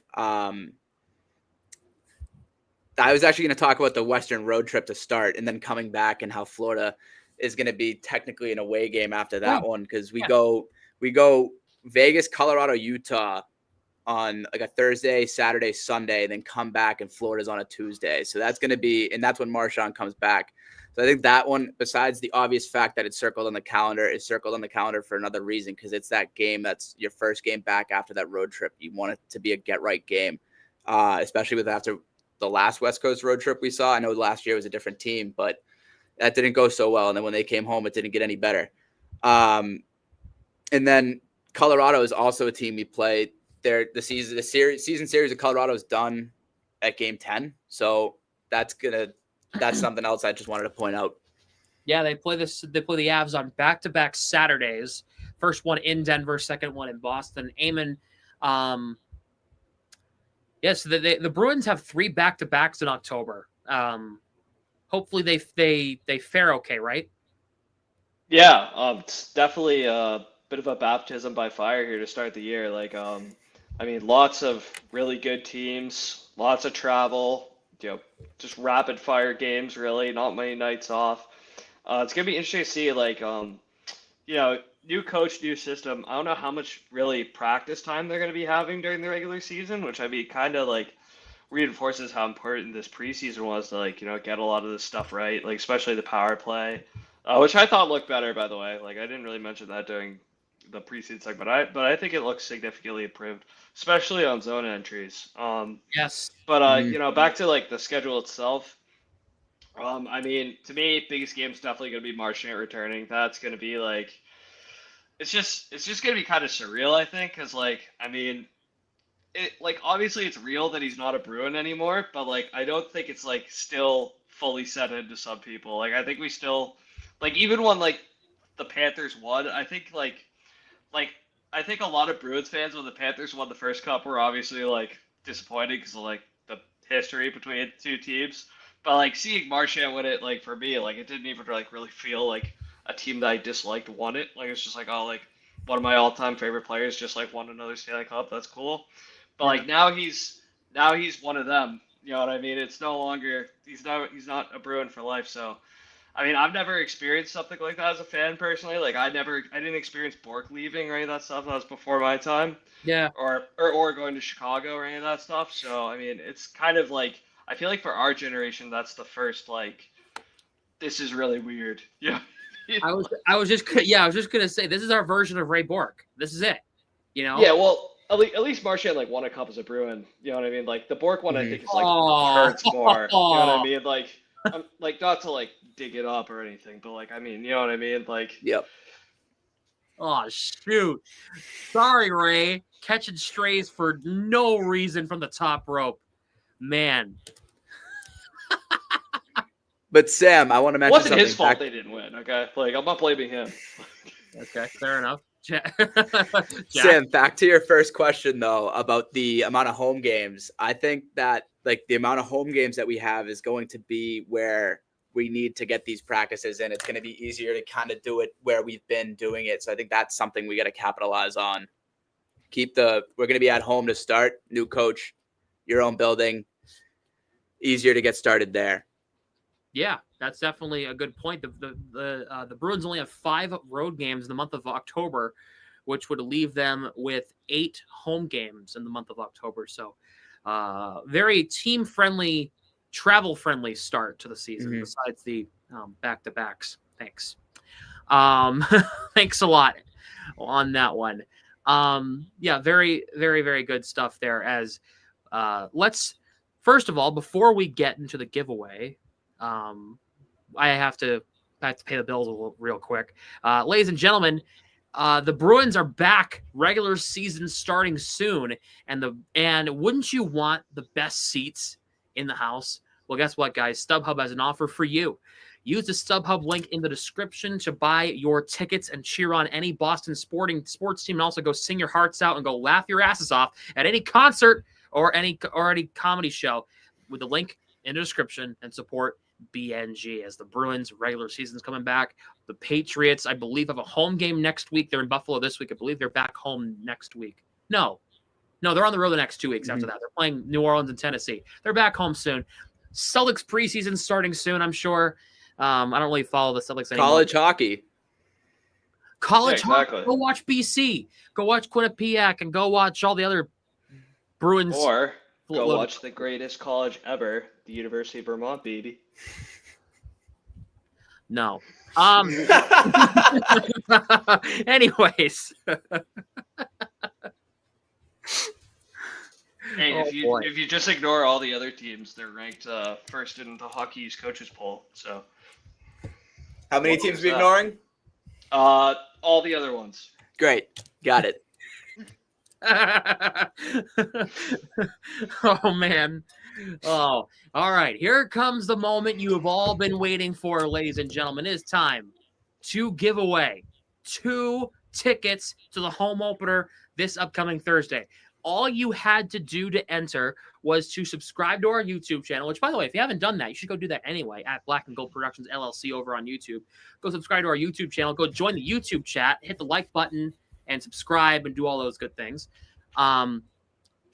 I was actually going to talk about the Western road trip to start and then coming back and how Florida is going to be technically an away game after that one. Cause we go Vegas, Colorado, Utah on like a Thursday, Saturday, Sunday, then come back and Florida's on a Tuesday. So that's going to be, and that's when Marchand comes back. So I think that one, besides the obvious fact that it's circled on the calendar, is circled on the calendar for another reason. Cause it's that game. That's your first game back after that road trip. You want it to be a get right game. Especially with after the last West Coast road trip we saw. I know last year was a different team, but that didn't go so well. And then when they came home, it didn't get any better. And then Colorado is also a team we play. The season series of Colorado is done at game 10. So that's something else I just wanted to point out. Yeah, they play the Avs on back-to-back Saturdays. First one in Denver, second one in Boston. Eamon, so the Bruins have 3 back-to-backs in October. Hopefully they fare okay, right? Yeah, it's definitely a bit of a baptism by fire here to start the year. Lots of really good teams, lots of travel, just rapid fire games, really, not many nights off. It's going to be interesting to see, new coach, new system. I don't know how much really practice time they're going to be having during the regular season, which kind of reinforces how important this preseason was to get a lot of this stuff right, especially the power play, which I thought looked better, by the way. I didn't really mention that during the preseason segment, but I think it looks significantly improved, especially on zone entries. Yes. But back to the schedule itself. To me, biggest game is definitely going to be Marchand returning. That's going to be it's just going to be kind of surreal, I think, because obviously it's real that he's not a Bruin anymore, but I don't think it's still fully set into some people. I think we still even when the Panthers won, I think I think a lot of Bruins fans when the Panthers won the first cup were obviously disappointed because of the history between the two teams. But seeing Marchand win it, for me, it didn't even really feel like a team that I disliked won it. It's just one of my all-time favorite players just won another Stanley Cup. That's cool. But now he's one of them. You know what I mean? It's no longer he's not a Bruin for life. So I've never experienced something like that as a fan personally. I didn't experience Bork leaving or any of that stuff. That was before my time. Yeah. Or going to Chicago or any of that stuff. So it's kind of I feel for our generation that's the first this is really weird. Yeah. I was just gonna say this is our version of Ray Bork. This is it. Yeah. Well, at least Marchand won a cup as a Bruin. You know what I mean? The Bork one I think is hurts more. You know what I mean? I'm, not to dig it up or anything, but you know what I mean? Yep. Oh, shoot. Sorry, Ray. Catching strays for no reason from the top rope. Man. But Sam, I want to It mention wasn't something. his fault they didn't win, okay? Like, I'm not blaming him. Okay, fair enough. Jack. Sam, back to your first question though about the amount of home games. I think that like the amount of home games that we have is going to be where we need to get these practices in. It's going to be easier to kind of do it where we've been doing it. So I think that's something we got to capitalize on. We're going to be at home to start. New coach, your own building. Easier to get started there. Yeah, that's definitely a good point. The Bruins only have 5 road games in the month of October, which would leave them with 8 home games in the month of October. So, very team-friendly, travel-friendly start to the season, besides the back-to-backs. Thanks. Thanks a lot on that one. Yeah, very, very, very good stuff there. As let's first of all, before we get into the giveaway, I have to pay the bills real quick. Ladies and gentlemen, the Bruins are back. Regular season starting soon, and wouldn't you want the best seats in the house? Well, guess what, guys? StubHub has an offer for you. Use the StubHub link in the description to buy your tickets and cheer on any Boston sports team, and also go sing your hearts out and go laugh your asses off at any concert or any comedy show with the link in the description, and support BNG as the Bruins regular season's coming back. The Patriots, I believe, have a home game next week. They're in Buffalo this week. I believe they're back home next week. No, they're on the road the next 2 weeks after that. They're playing New Orleans and Tennessee. They're back home soon. Celtics preseason starting soon, I'm sure. I don't really follow the Celtics anymore. College hockey. Hockey. Go watch BC. Go watch Quinnipiac, and go watch all the other Bruins. Or go watch the greatest college ever, the University of Vermont, baby. No. Anyways. Hey, if you just ignore all the other teams, they're ranked first in the hockey's coaches poll. So, how many teams are we ignoring? All the other ones. Great, got it. Oh man. Oh, all right. Here comes the moment you have all been waiting for, ladies and gentlemen. It is time to give away 2 tickets to the home opener this upcoming Thursday. All you had to do to enter was to subscribe to our YouTube channel, which, by the way, if you haven't done that, you should go do that anyway at Black and Gold Productions LLC over on YouTube. Go subscribe to our YouTube channel. Go join the YouTube chat. Hit the like button and subscribe and do all those good things.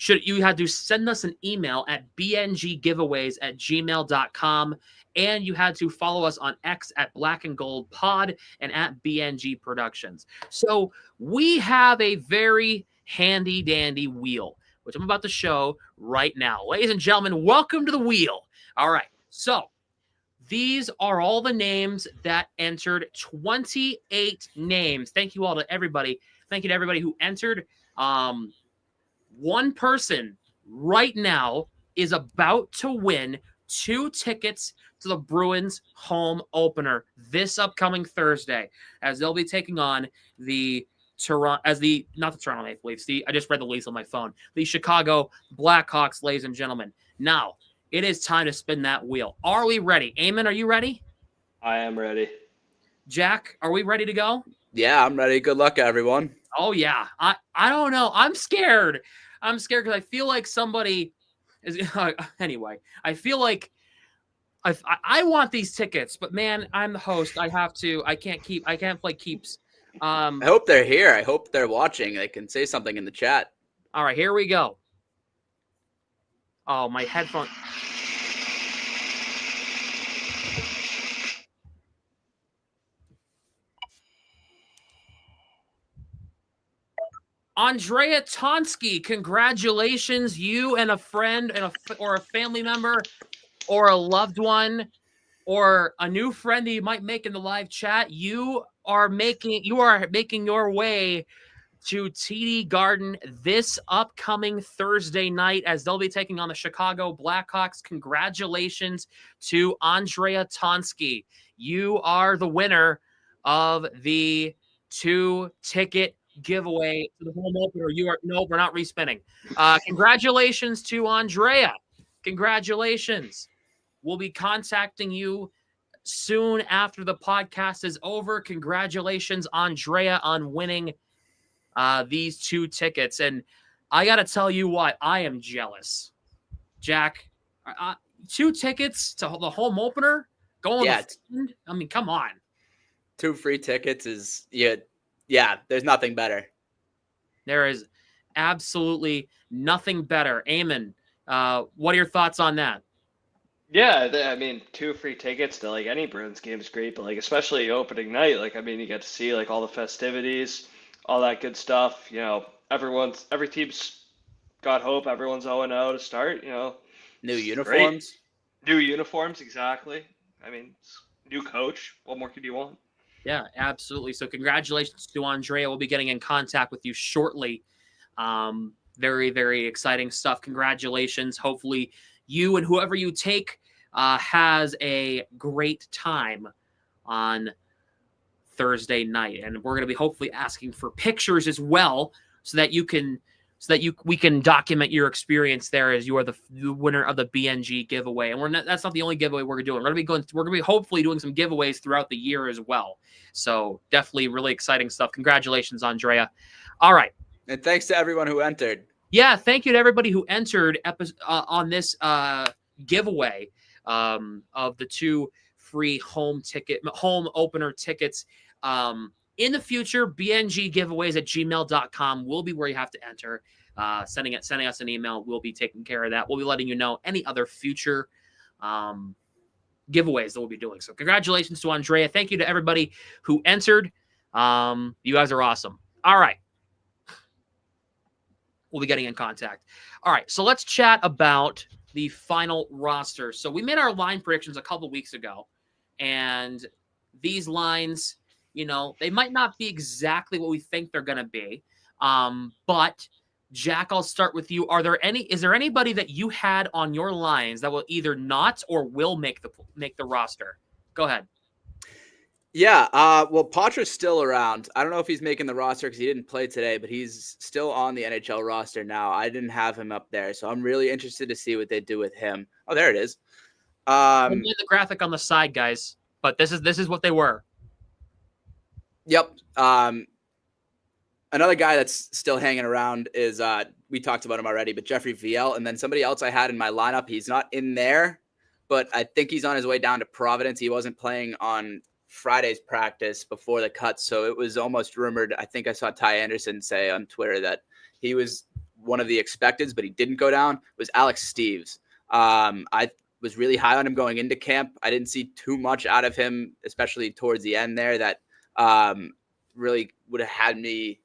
You had to send us an email at bnggiveaways@gmail.com, and you had to follow us on X at Black and Gold Pod and at BNG Productions. So we have a very handy dandy wheel, which I'm about to show right now. Ladies and gentlemen, welcome to the wheel. All right. So these are all the names that entered. 28 names. Thank you all to everybody. Thank you to everybody who entered. One person right now is about to win 2 tickets to the Bruins home opener this upcoming Thursday, as they'll be taking on the Toronto Maple Leafs. I just read the Leafs on my phone. The Chicago Blackhawks, ladies and gentlemen. Now it is time to spin that wheel. Are we ready? Eamon, are you ready? I am ready. Jack, are we ready to go? Yeah, I'm ready. Good luck, everyone. Oh yeah. I don't know. I'm scared. I'm scared because I feel like somebody is anyway. I feel like I want these tickets, but man, I'm the host. I can't play keeps. I hope they're here. I hope they're watching. They can say something in the chat. All right, here we go. Oh, my headphones. Andrea Tonsky, congratulations. You and a friend or a family member or a loved one or a new friend that you might make in the live chat, you are making your way to TD Garden this upcoming Thursday night as they'll be taking on the Chicago Blackhawks. Congratulations to Andrea Tonsky. You are the winner of the 2-ticket giveaway to the home opener. We're not respinning. Congratulations to Andrea. Congratulations. We'll be contacting you soon after the podcast is over. Congratulations, Andrea, on winning these 2 tickets. And I got to tell you what, I am jealous. Jack, 2 tickets to the home opener? I mean, come on. 2 free tickets is, there's nothing better. There is absolutely nothing better. Eamon, what are your thoughts on that? Yeah, I mean, 2 free tickets to like any Bruins game is great, but like especially opening night, like I mean, you get to see like all the festivities, all that good stuff. You know, every team's got hope. Everyone's 0-0 to start. You know, New uniforms. Great. New uniforms, exactly. I mean, new coach. What more could you want? Yeah, absolutely. So congratulations to Andrea. We'll be getting in contact with you shortly. Very, very exciting stuff. Congratulations. Hopefully you and whoever you take has a great time on Thursday night. And we're going to be hopefully asking for pictures as well so that we can document your experience there as you are the winner of the BNG giveaway. And that's not the only giveaway we're doing. We're going to be hopefully doing some giveaways throughout the year as well. So definitely really exciting stuff. Congratulations, Andrea. All right. And thanks to everyone who entered. Yeah, thank you to everybody who entered on this giveaway of the 2 free home opener tickets. In the future, bnggiveaways@gmail.com will be where you have to enter. Sending us an email, we'll be taking care of that. We'll be letting you know any other future giveaways that we'll be doing. So congratulations to Andrea. Thank you to everybody who entered. You guys are awesome. All right. We'll be getting in contact. All right, so let's chat about the final roster. So we made our line predictions a couple weeks ago, and these lines, you know, they might not be exactly what we think they're going to be. But Jack, I'll start with you. Is there anybody that you had on your lines that will either not or will make the roster? Go ahead. Yeah, well, Patra's still around. I don't know if he's making the roster because he didn't play today, but he's still on the NHL roster now. I didn't have him up there, so I'm really interested to see what they do with him. Oh, there it is. I made the graphic on the side, guys, but this is what they were. Yep. Another guy that's still hanging around is we talked about him already, but Jeffrey VL, and then somebody else I had in my lineup. He's not in there, but I think he's on his way down to Providence. He wasn't playing on Friday's practice before the cut, so it was almost rumored. I think I saw Ty Anderson say on Twitter that he was one of the expecteds, but he didn't go down. It was Alex Steves. I was really high on him going into camp. I didn't see too much out of him, especially towards the end there, that really would have had me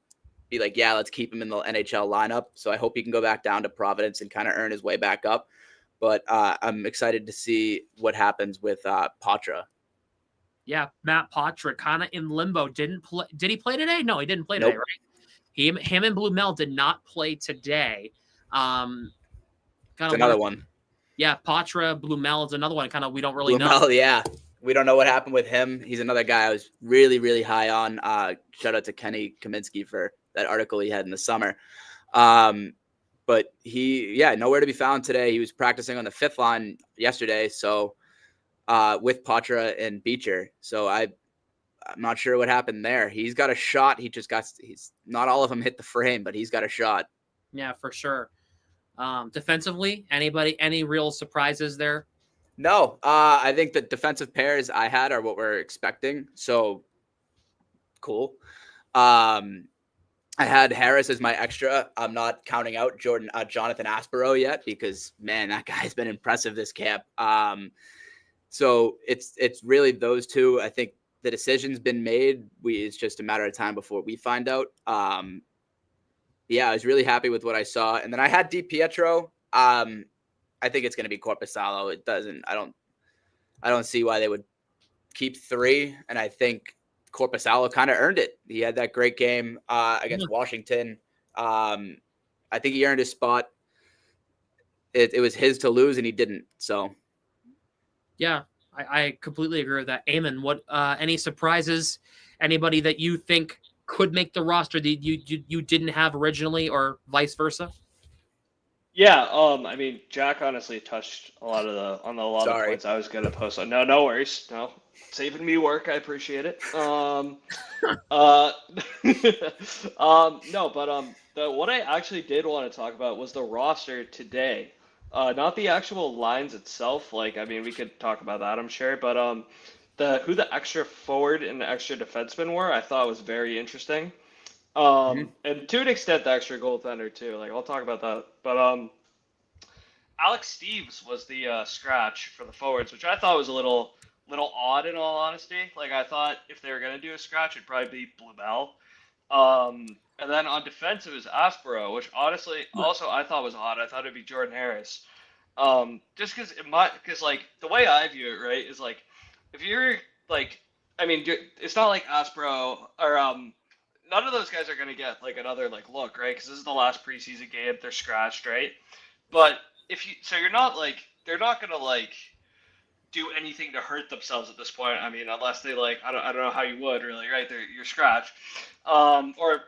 be like, yeah, let's keep him in the NHL lineup. So I hope he can go back down to Providence and kind of earn his way back up. But I'm excited to see what happens with Patra. Yeah, Matt Patra kind of in limbo. Didn't play. Did he play today? No, he didn't play Nope. today, right? Him and Blue Mel did not play today. Another one. Yeah, Patra, Blue Mel is another one. Kind of we don't really know. Mel, yeah. We don't know what happened with him. He's another guy I was really, really high on. Shout out to Kenny Kaminsky for that article he had in the summer. But nowhere to be found today. He was practicing on the 5th line yesterday. So with Patra and Beecher. So I'm not sure what happened there. He's got a shot. He's not all of them hit the frame, but he's got a shot. Yeah, for sure. Defensively, any real surprises there? No, I think the defensive pairs I had are what we're expecting. So cool. I had Harris as my extra. I'm not counting out Jonathan Aspero yet because, man, that guy's been impressive this camp. So it's really those two. I think the decision's been made. It's just a matter of time before we find out. I was really happy with what I saw. And then I had DiPietro. I think it's going to be Korpisalo. I don't see why they would keep 3. And I think Korpisalo kind of earned it. He had that great game against Washington. I think he earned his spot. It was his to lose, and he didn't. So, yeah, I completely agree with that. Eamon, what any surprises? Anybody that you think could make the roster that you didn't have originally, or vice versa? Yeah, I mean, Jack honestly touched a lot of the Sorry. points I was gonna post on. No worries. No, saving me work. I appreciate it. No, but what I actually did want to talk about was the roster today. Not the actual lines itself. Like, I mean, we could talk about that, I'm sure. But who the extra forward and the extra defenseman were, I thought was very interesting. And to an extent, the extra goaltender too. Like, I'll talk about that. But Alex Steves was the scratch for the forwards, which I thought was a little odd in all honesty. Like, I thought if they were gonna do a scratch, it'd probably be Blumel. And then on defense, it was Aspero, which honestly also I thought was odd. I thought it'd be Jordan Harris. Just because like the way I view it, right, is like if you're like, I mean, it's not like Aspero or none of those guys are gonna get like another like look, right? Because this is the last preseason game. They're scratched, right? But you're not like they're not gonna like do anything to hurt themselves at this point. I mean, unless they like I don't know how you would really, right? You're scratched, or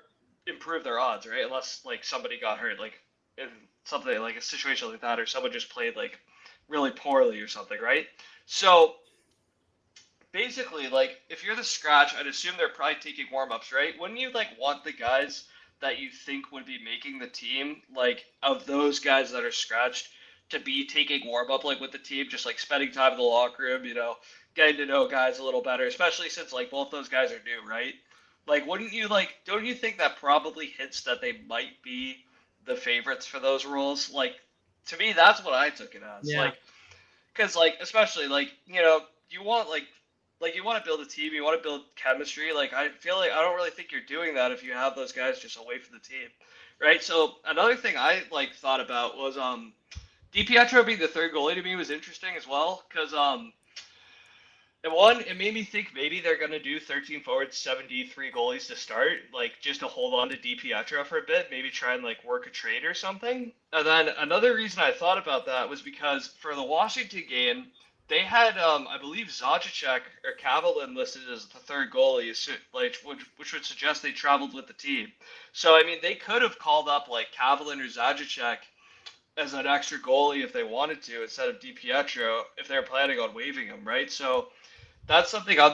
improve their odds, right? Unless like somebody got hurt, like in something like a situation like that, or someone just played like really poorly or something, right? So basically, like if you're the scratch, I'd assume they're probably taking warm-ups, right? Wouldn't you like want the guys that you think would be making the team, like of those guys that are scratched, to be taking warm-up like with the team, just like spending time in the locker room, getting to know guys a little better, especially since like both those guys are new, right? Like, wouldn't you like? Don't you think that probably hints that they might be the favorites for those roles? Like, to me, that's what I took it as. Yeah. Like, because like especially like you want like you want to build a team, you want to build chemistry. Like, I feel like I don't really think you're doing that if you have those guys just away from the team, right? So another thing I like thought about was DiPietro being the third goalie to me was interesting as well, because it made me think maybe they're gonna do 13 forwards, 73 goalies to start, like just to hold on to DiPietro for a bit, maybe try and like work a trade or something. And then another reason I thought about that was because for the Washington game, they had I believe Zajac or Kavalin listed as the third goalie, like which would suggest they traveled with the team. So I mean, they could have called up like Kavalin or Zajac as an extra goalie if they wanted to, instead of DiPietro, if they're planning on waiving him, right? So that's something I'm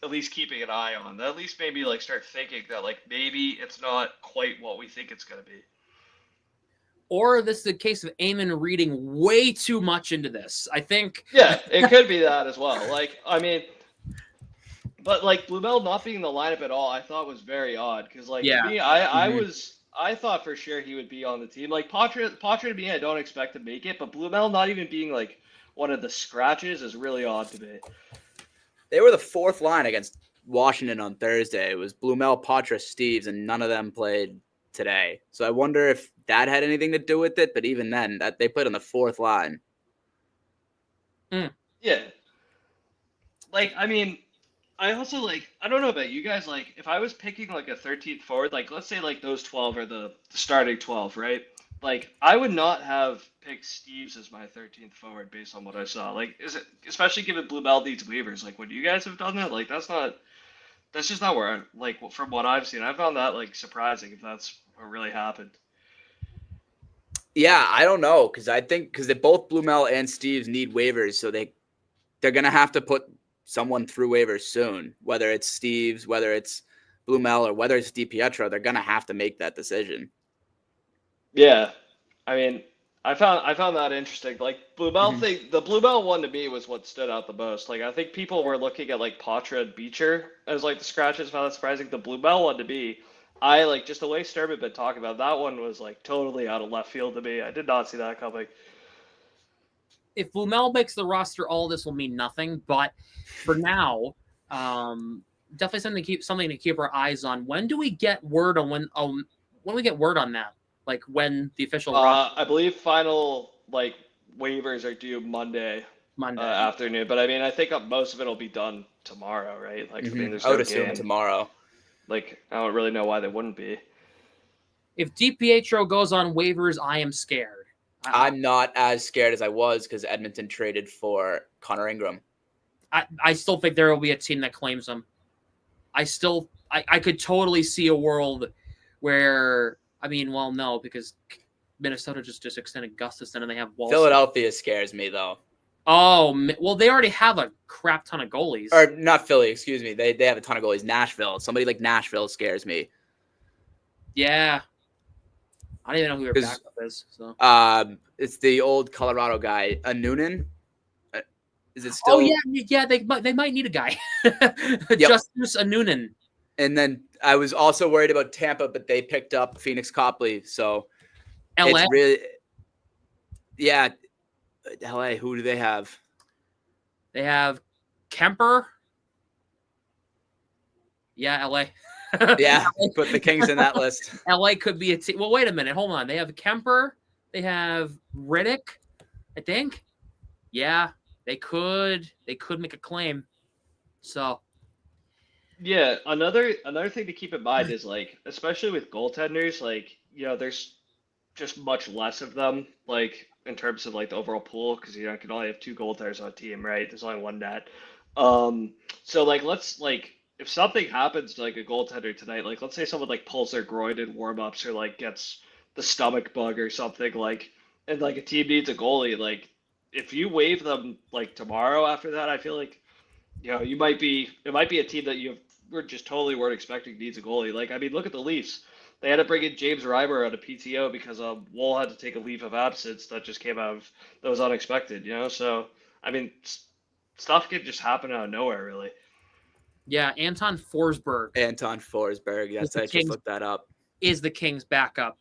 at least keeping an eye on. That at least made me like start thinking that like maybe it's not quite what we think it's gonna be. Or this is a case of Eamon reading way too much into this. I think. Yeah, it could be that as well. Like, I mean, but like Blumel not being in the lineup at all, I thought was very odd. Because like to me, I thought for sure he would be on the team. Like Patra to me, I don't expect to make it, but Blumel not even being like one of the scratches is really odd to me. They were the fourth line against Washington on Thursday. It was Blumel, Patra, Steves, and none of them played today. So I wonder if that had anything to do with it. But even then, that they played on the fourth line. Yeah. Like, I mean, I also like, I don't know about you guys, like if I was picking like a 13th forward, like let's say like those 12 are the starting 12, right? Like I would not have picked Steves as my 13th forward based on what I saw. Like, is it, especially given Blumel needs waivers, like would you guys have done that? Like that's just not where like from what I've seen. I found that like surprising if that's what really happened. Yeah, I don't know, because I think they both Blumel and Steves need waivers, so they're gonna have to put someone through waivers soon. Whether it's Steves, whether it's Blumel, or whether it's DiPietro, they're gonna have to make that decision. Yeah, I mean, I found that interesting. Like Blumel thing, the Blumel one to me was what stood out the most. Like I think people were looking at like Patra and Beecher as like the scratches. Found that surprising. The Blumel one to me, I like just the way Sturm had been talking about that one was like totally out of left field to me. I did not see that coming. If Blumel makes the roster, all this will mean nothing. But for now, definitely something to keep our eyes on. When do we get word on when we get word on that? Like when the official roster? I believe final like waivers are due Monday afternoon. But I mean, I think most of it will be done tomorrow, right? Like I mean, there's I would no assume game. tomorrow. Like I don't really know why they wouldn't be. If DiPietro goes on waivers, I am scared. I'm not as scared as I was because Edmonton traded for Connor Ingram. I still think there will be a team that claims him. I could totally see a world where, I mean, well, no, because Minnesota just extended Gustafsson and they have Walsh. Philadelphia scares me though. Oh, well, they already have a crap ton of goalies. Or not Philly, excuse me. They have a ton of goalies. Nashville. Somebody like Nashville scares me. Yeah. I don't even know who their 'Cause, backup is. So. It's the old Colorado guy, Noonan. Is it still? Oh yeah. They might need a guy. Yep. Justus Noonan. And then I was also worried about Tampa, but they picked up Phoenix Copley, so LA. it's really, yeah. LA. Who do they have? They have Kemper. Yeah, LA. Yeah, put the Kings in that list. LA could be a team. Well, wait a minute. Hold on. They have Kemper. They have Riddick, I think. Yeah, they could make a claim. So. Yeah, another thing to keep in mind is like, especially with goaltenders, like, you know, there's just much less of them, like in terms of like the overall pool, because you can only have 2 goaltenders on a team, right? There's only 1 net. So like if something happens to like a goaltender tonight, like let's say someone like pulls their groin in warmups or like gets the stomach bug or something, like, and like a team needs a goalie, like if you waive them like tomorrow after that, I feel like, you know, it might be a team that we're just totally weren't expecting needs a goalie. Like, I mean, look at the Leafs. They had to bring in James Reimer out of PTO because Woll had to take a leave of absence that just came out of, that was unexpected, you know? So, I mean, stuff can just happen out of nowhere, really. Yeah, Anton Forsberg. Yes, I just looked that up. Is the Kings' backup.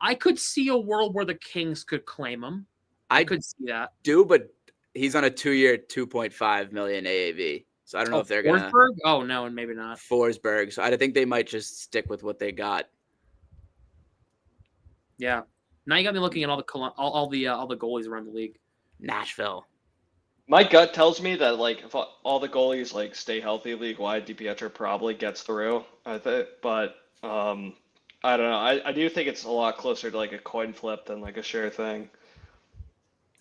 I could see a world where the Kings could claim him. I could see that. But he's on a 2-year, $2.5 million AAV. So I don't know if they're going to. Forsberg? Oh, no, and maybe not. Forsberg. So I think they might just stick with what they got. Yeah. Now you got me looking at all the goalies around the league. Nashville. My gut tells me that like if all the goalies like stay healthy league wide, DiPietro probably gets through. I think, but I don't know. I do think it's a lot closer to like a coin flip than like a sure thing.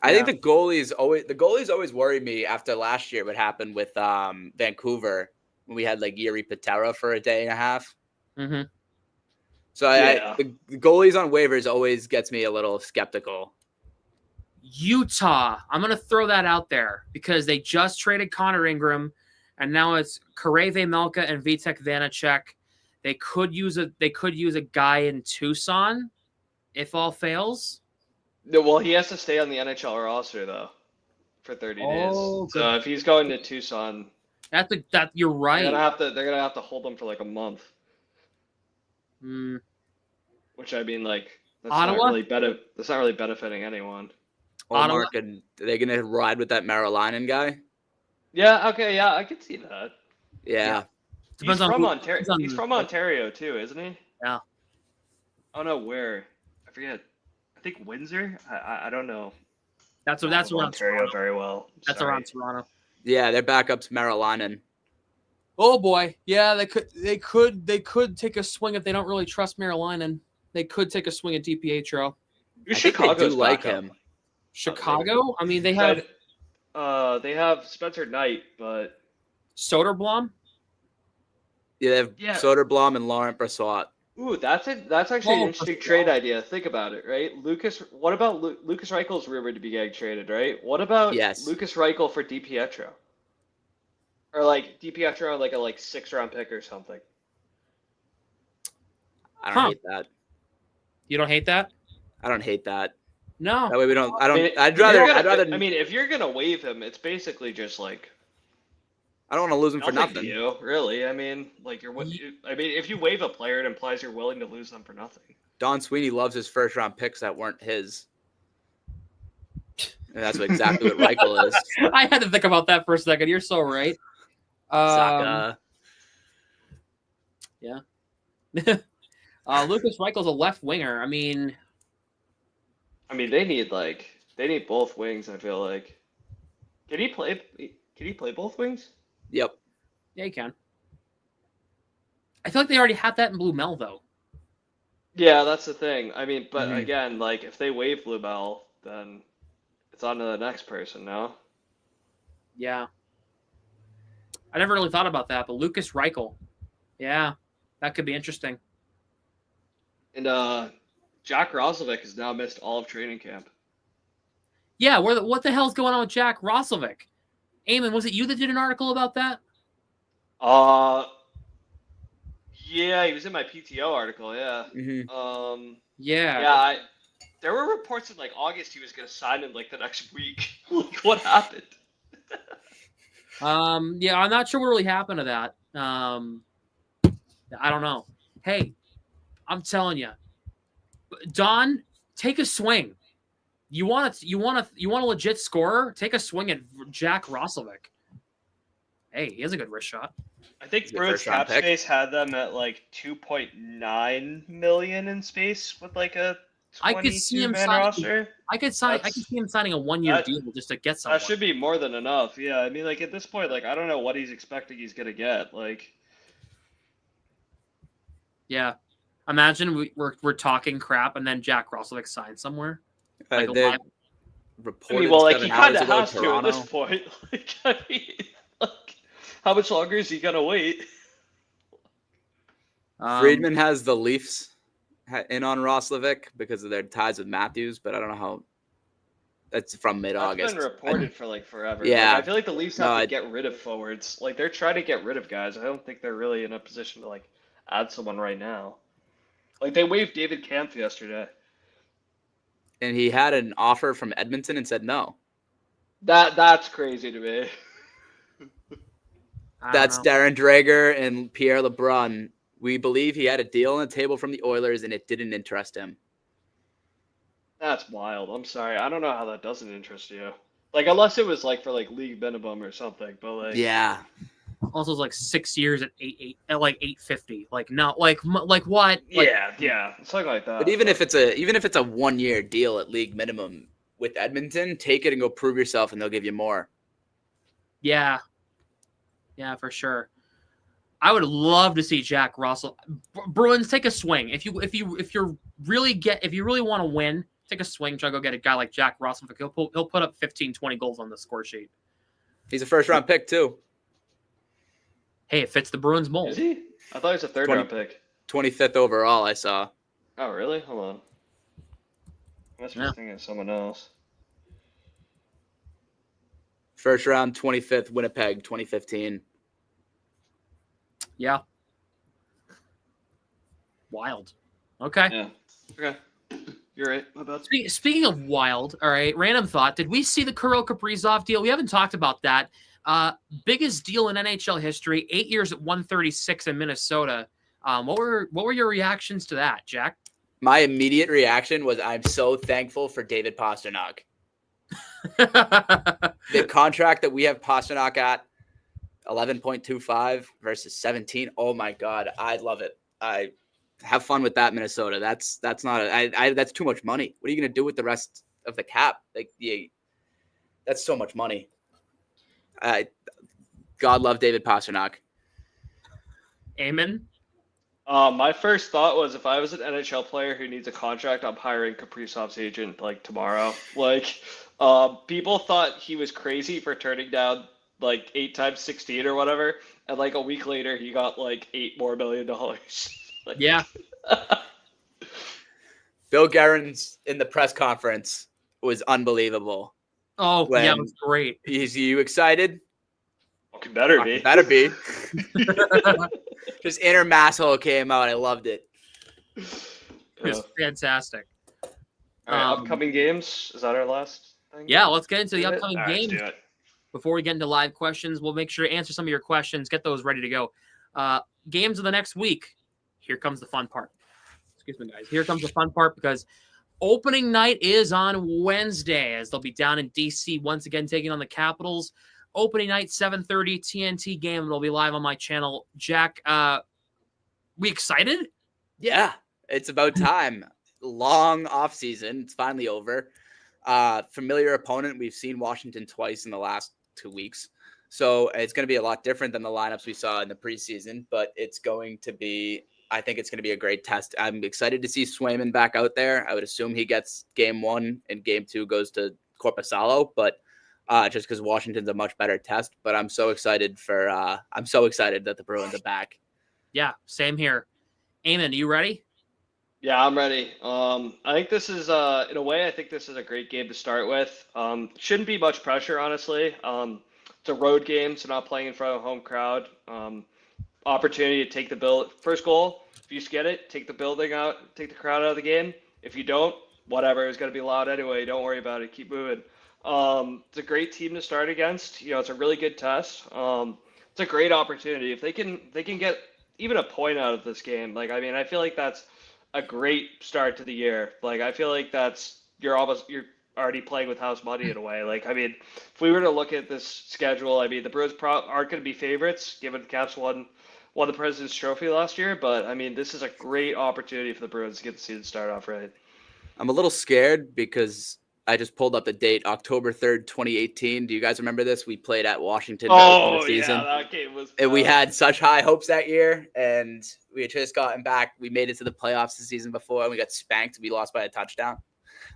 I think the goalies always worry me after last year. What happened with Vancouver when we had like Yuri Patera for a day and a half. Mm-hmm. So the goalies on waivers always gets me a little skeptical. Utah. I'm going to throw that out there because they just traded Connor Ingram, and now it's Kareve Melka and Vitek Vanacek. They could use a guy in Tucson if all fails. No, well, he has to stay on the NHL roster though for 30 days. So if he's going to Tucson, you're right. They're gonna have to hold him for like a month. Mm. Which I mean, like that's Ottawa? That's not really benefiting anyone. Mark, are they going to ride with that Marolainen guy? Yeah. Okay. Yeah, I could see that. Yeah. He's from Ontario. He's from Ontario too, isn't he? Yeah. Oh no, where? I forget. I think Windsor. I don't know. That's around Ontario Toronto. very well. That's around Toronto. Yeah, their backup's Marolainen. Oh boy, yeah, they could take a swing if they don't really trust Marolainen. They could take a swing at DiPietro. Chicago do like him. Chicago? I mean, they have Spencer Knight, but Soderblom. Yeah, they have Soderblom and Laurent Brossoit. Ooh, that's actually an interesting trade idea. Think about it, right? What about Lucas Reichel's rumored to be getting traded, right? What about Lucas Reichel for DiPietro? Or like DiPietro like a 6th-round pick or something. I don't hate that. You don't hate that? I don't hate that. No. That way we don't. I'd rather. I mean, if you're gonna waive him, it's basically just like. I don't want to lose him for nothing. You really? I mean, like if you waive a player, it implies you're willing to lose them for nothing. Don Sweeney loves his 1st-round picks that weren't his. And that's exactly what Reichel is. I had to think about that for a second. You're so right. Saka. Yeah. Lucas Reichel's a left winger. I mean, they need both wings. I feel like. Can he play both wings? Yep. Yeah, he can. I feel like they already had that in Blue Mel, though. Yeah, that's the thing. I mean, but again, like if they waive Blue Mel, then it's on to the next person, no? Yeah. I never really thought about that, but Lucas Reichel. Yeah, that could be interesting. And Jack Roslovic has now missed all of training camp. Yeah, what the hell's going on with Jack Roslovic? Eamon, was it you that did an article about that? Yeah, he was in my PTO article. Yeah. Yeah. There were reports in like August he was going to sign in like the next week. Like, what happened? Yeah, I'm not sure what really happened to that. I don't know. Hey, I'm telling you, Don, take a swing. You want a legit scorer? Take a swing at Jack Roslovic. Hey, he has a good wrist shot. I think Bruins cap space had them at like 2.9 million in space with like a 22-man roster. I could see him signing a 1-year deal just to get someone. That should be more than enough. Yeah, I mean, like at this point, like I don't know what he's expecting he's gonna get. Like, yeah, imagine we're talking crap and then Jack Roslovic signs somewhere. Like reported he kind of has to at this point. Like, I mean, like, how much longer is he gonna wait? Friedman has the Leafs in on Roslovic because of their ties with Matthews, but I don't know how. That's from mid-August. That's been reported for like forever. Yeah, like, I feel like the Leafs have to get rid of forwards. Like they're trying to get rid of guys. I don't think they're really in a position to like add someone right now. Like they waived David Kampf yesterday, and he had an offer from Edmonton and said no. That's crazy to me. That's Darren Dreger and Pierre LeBrun. We believe he had a deal on the table from the Oilers and it didn't interest him. That's wild. I'm sorry. I don't know how that doesn't interest you. Like, unless it was like for like league minimum or something, but like. Yeah. Also, it's like 6 years at like $850. Like no, like what? Like, yeah, something like that. But even if it's a 1-year deal at league minimum with Edmonton, take it and go prove yourself, and they'll give you more. Yeah, for sure. I would love to see Jack Russell. Bruins, take a swing. If you really want to win, take a swing. Try to go get a guy like Jack Russell. He'll put up 15, 20 goals on the score sheet. He's a first-round pick too. Hey, it fits the Bruins mold. Is he? I thought he was a third-round pick. 25th overall, I saw. Oh, really? Hold on. I must be thinking of someone else. First round, 25th, Winnipeg, 2015. Yeah. Wild. Okay. Yeah. Okay. You're right. My bad. Speaking of wild, all right, random thought. Did we see the Kirill Kaprizov deal? We haven't talked about that. Biggest deal in NHL history, 8 years at 136 in Minnesota. What were your reactions to that, Jack? My immediate reaction was, I'm so thankful for David Pastrnak. The contract that we have Pastrnak at, 11.25 versus 17. Oh my God, I love it. I have fun with that, Minnesota. That's too much money. What are you gonna do with the rest of the cap? Like, that's so much money. God love David Pastrnak. Amen. My first thought was, if I was an NHL player who needs a contract, I'm hiring Kaprizov's agent like tomorrow. Like, people thought he was crazy for turning down like 8 times 16 or whatever, and like a week later he got like $8 more million. Like, yeah. Bill Guerin's in the press conference was unbelievable. Oh, yeah, it was great. Is you excited? Okay, better be. Better be. Just inner masshole came out. I loved it. It was fantastic. All right, upcoming games. Is that our last thing? Yeah, let's get into the upcoming games. Let's do it. Before we get into live questions, we'll make sure to answer some of your questions. Get those ready to go. Games of the next week. Here comes the fun part. Excuse me, guys. Here comes the fun part, because opening night is on Wednesday, as they'll be down in D.C. once again taking on the Capitals. Opening night, 7:30 TNT game. It'll be live on my channel. Jack, we excited? Yeah, it's about time. Long off season. It's finally over. Familiar opponent. We've seen Washington twice in the last 2 weeks. So it's going to be a lot different than the lineups we saw in the preseason, but I think it's going to be a great test. I'm excited to see Swayman back out there. I would assume he gets game 1 and game 2 goes to Korpisalo, but just because Washington's a much better test. But I'm so excited that the Bruins are back. Yeah, same here. Eamon, you ready? Yeah, I'm ready. I think this is, in a way, I think this is a great game to start with. Shouldn't be much pressure, honestly. It's a road game, so not playing in front of a home crowd. Opportunity to take the first goal. If you get it, take the building out, take the crowd out of the game. If you don't, whatever, it's going to be loud anyway. Don't worry about it. Keep moving. It's a great team to start against. It's a really good test. It's a great opportunity if they can get even a point out of this game. I feel like that's a great start to the year. I feel like you're already playing with house money in a way. If we were to look at this schedule, the Bruins aren't going to be favorites given the Caps won the President's Trophy last year. But this is a great opportunity for the Bruins to get the season started off right. I'm a little scared because I just pulled up the date, October 3rd, 2018. Do you guys remember this? We played at Washington to open the season. Yeah, that game was. And we had such high hopes that year, and we had just gotten back. We made it to the playoffs the season before, and we got spanked. We lost by a touchdown.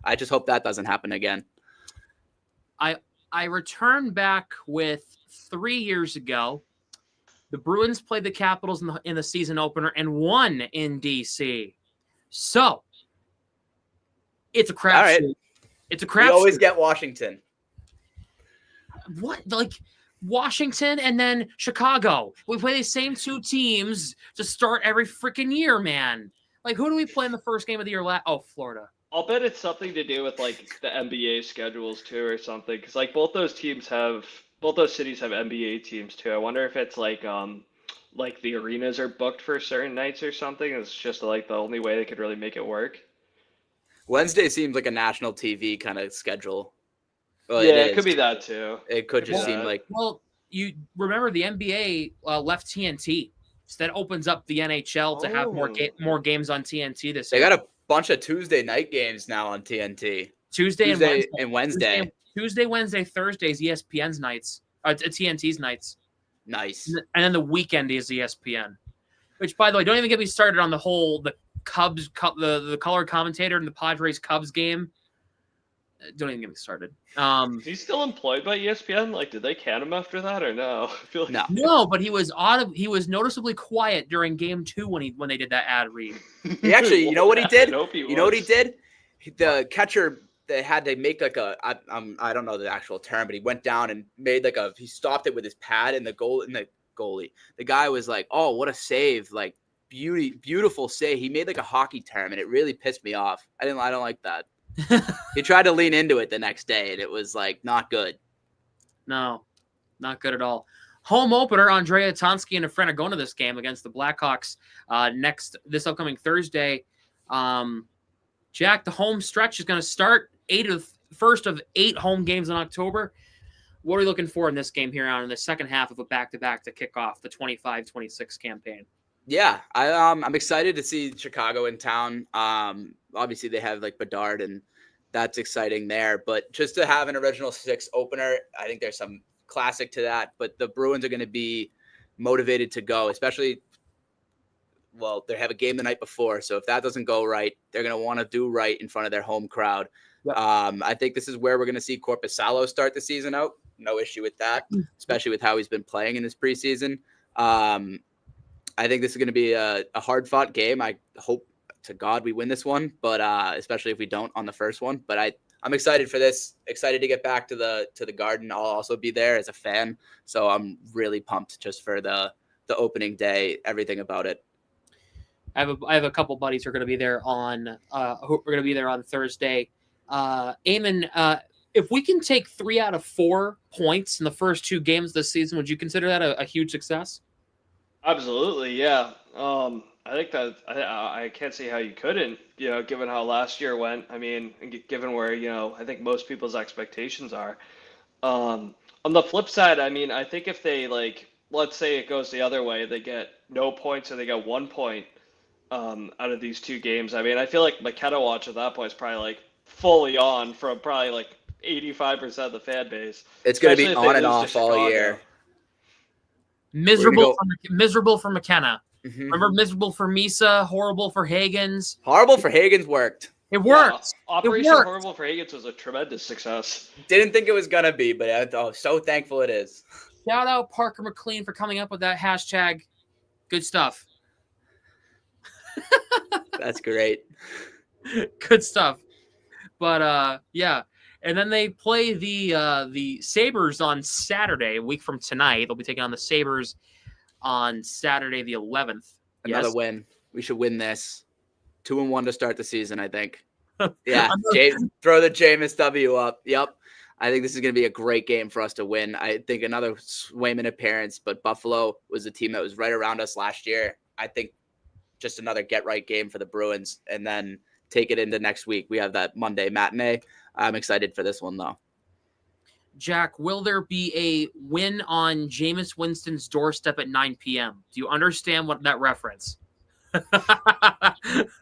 I just hope that doesn't happen again. I returned back with 3 years ago. The Bruins played the Capitals in the season opener and won in DC. So it's a crapshoot. All right. It's a crapshoot. We always get Washington. What? Washington and then Chicago. We play the same two teams to start every freaking year, man. Who do we play in the first game of the year? Florida. I'll bet it's something to do with the NBA schedules too, or something. Because both those cities have NBA teams too. I wonder if it's the arenas are booked for certain nights or something. It's just the only way they could really make it work. Wednesday seems like a national TV kind of schedule. Well, yeah, it could be that too. It could just seem like. Well, you remember the NBA left TNT, so that opens up the NHL to have more games on TNT this year. They got a bunch of Tuesday night games now on TNT. Tuesday and Wednesday. Tuesday, Wednesday, Thursdays, ESPN's nights, TNT's nights. Nice. And then the weekend is ESPN. Which, by the way, don't even get me started on the Cubs, the color commentator in the Padres Cubs game. Don't even get me started. Is he still employed by ESPN? Did they can him after that or no? I feel like... No, but he was noticeably quiet during game 2 when they did that ad read. He actually, you know what he did? You know what he did? The catcher, they had to make I don't know the actual term, but he went down and made he stopped it with his pad and the goalie. The guy was like, "Oh, what a save! Beautiful save." He made a hockey term, and it really pissed me off. I don't like that. He tried to lean into it the next day, and it was not good. No, not good at all. Home opener, Andrea Tonsky and a friend are going to this game against the Blackhawks this upcoming Thursday. Jack, the home stretch is going to start first of 8 home games in October. What are we looking for in this game here on in the second half of a back-to-back to kick off the 25-26 campaign? Yeah, I'm excited to see Chicago in town. Obviously, they have Bedard, and that's exciting there. But just to have an original 6 opener, I think there's some classic to that. But the Bruins are going to be motivated to go, especially. Well, they have a game the night before, so if that doesn't go right, they're going to want to do right in front of their home crowd. Yep. I think this is where we're going to see Korpisalo start the season out. No issue with that, especially with how he's been playing in this preseason. I think this is going to be a hard-fought game. I hope to God we win this one, but especially if we don't on the first one. But I'm excited for this. Excited to get back to the Garden. I'll also be there as a fan, so I'm really pumped just for the opening day, everything about it. I have a couple buddies who are going to be there on Thursday. Eamon, if we can take 3 out of 4 points in the first 2 games this season, would you consider that a huge success? Absolutely, yeah. I think that I can't see how you couldn't, given how last year went. Given where, I think most people's expectations are. On the flip side, I think if they let's say it goes the other way, they get no points or they get 1 point out of these 2 games. I feel like McKenna watch at that point is probably fully on from probably 85% of the fan base. It's going to be on and off all year. Miserable for McKenna. Mm-hmm. Remember, miserable for Misa, horrible for Higgins. Horrible for Higgins worked. It worked. Yeah, Operation Horrible for Higgins was a tremendous success. Didn't think it was going to be, but I'm so thankful it is. Shout out Parker McLean for coming up with that hashtag. Good stuff. That's great. Good stuff. But yeah. And then they play the Sabres on Saturday, a week from tonight. They'll be taking on the Sabres on Saturday the 11th. Another Yes? win. We should win this. 2-1 to start the season, I think. Yeah, throw the Jameis W up. Yep. I think this is going to be a great game for us to win. I think another Swayman appearance, but Buffalo was a team that was right around us last year. I think just another get-right game for the Bruins, and then take it into next week. We have that Monday matinee. I'm excited for this one, though. Jack, will there be a win on Jameis Winston's doorstep at 9 p.m.? Do you understand what that reference?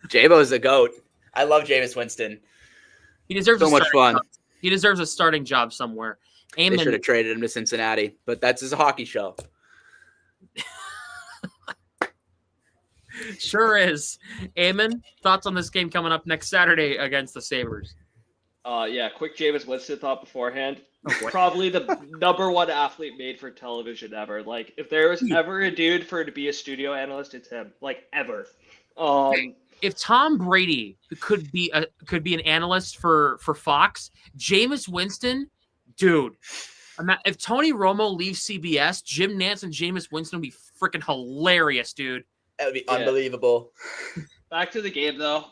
J-Bo's a GOAT. I love Jameis Winston. He deserves so much fun. He deserves a starting job somewhere. They should have traded him to Cincinnati, but that's his hockey show. Sure is. Eamon, thoughts on this game coming up next Saturday against the Sabres? Yeah, quick Jameis Winston thought beforehand. Probably the #1 athlete made for television ever. Like, if there was ever a dude to be a studio analyst, it's him. Like, ever. If Tom Brady could be an analyst for Fox, Jameis Winston, dude. If Tony Romo leaves CBS, Jim Nantz and Jameis Winston would be freaking hilarious, dude. That would be unbelievable. Back to the game, though.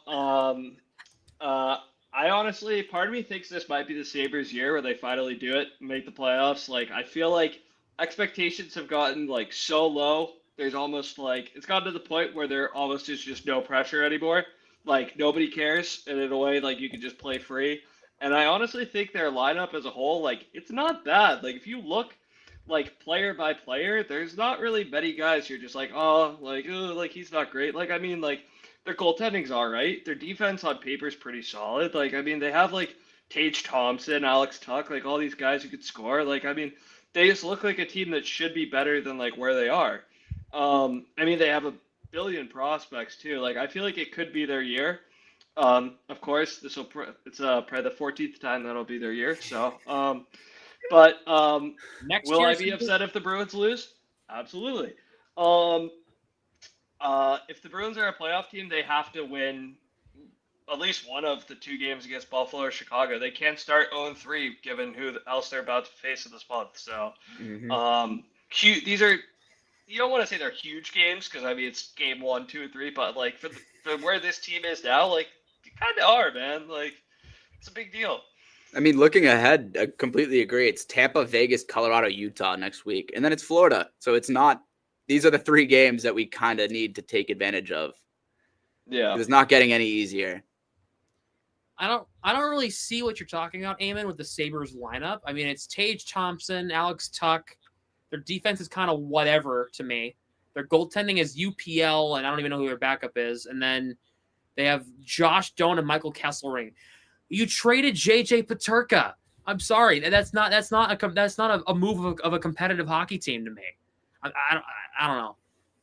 I honestly, part of me thinks this might be the Sabres' year where they finally do it, make the playoffs. Like, I feel like expectations have gotten, like, so low. There's almost, like, it's gotten to the point where there almost is just no pressure anymore. Like, nobody cares, and in a way, like, you can just play free. And I honestly think their lineup as a whole, like, it's not bad. Like, if you look, like, player by player, there's not really many guys you're just like, he's not great. Like, I mean, like, their goaltending's all right. Their defense on paper is pretty solid. Like, I mean, they have, like, Tage Thompson, Alex Tuck, like, all these guys who could score. Like, I mean, they just look like a team that should be better than, like, where they are. I mean, they have a billion prospects, too. Like, I feel like it could be their year. Of course, it's probably the 14th time that'll be their year. So, will I be upset if the Bruins lose? Absolutely. If the Bruins are a playoff team, they have to win at least one of the 2 games against Buffalo or Chicago. They can't start 0-3 given who else they're about to face in this month. So, these are, you don't want to say they're huge games because, I mean, it's game 1, 2, and 3, but, like, for where this team is now, like, you kind of are, man. Like, it's a big deal. I mean, looking ahead, I completely agree. It's Tampa, Vegas, Colorado, Utah next week, and then it's Florida. So it's not. These are the 3 games that we kind of need to take advantage of. Yeah, it's not getting any easier. I don't really see what you're talking about, Eamon, with the Sabres lineup. I mean, it's Tage Thompson, Alex Tuck. Their defense is kind of whatever to me. Their goaltending is UPL, and I don't even know who their backup is. And then they have Josh Doan and Michael Kesselring. You traded JJ Peterka. I'm sorry, that's not a move of a competitive hockey team to me. I don't know.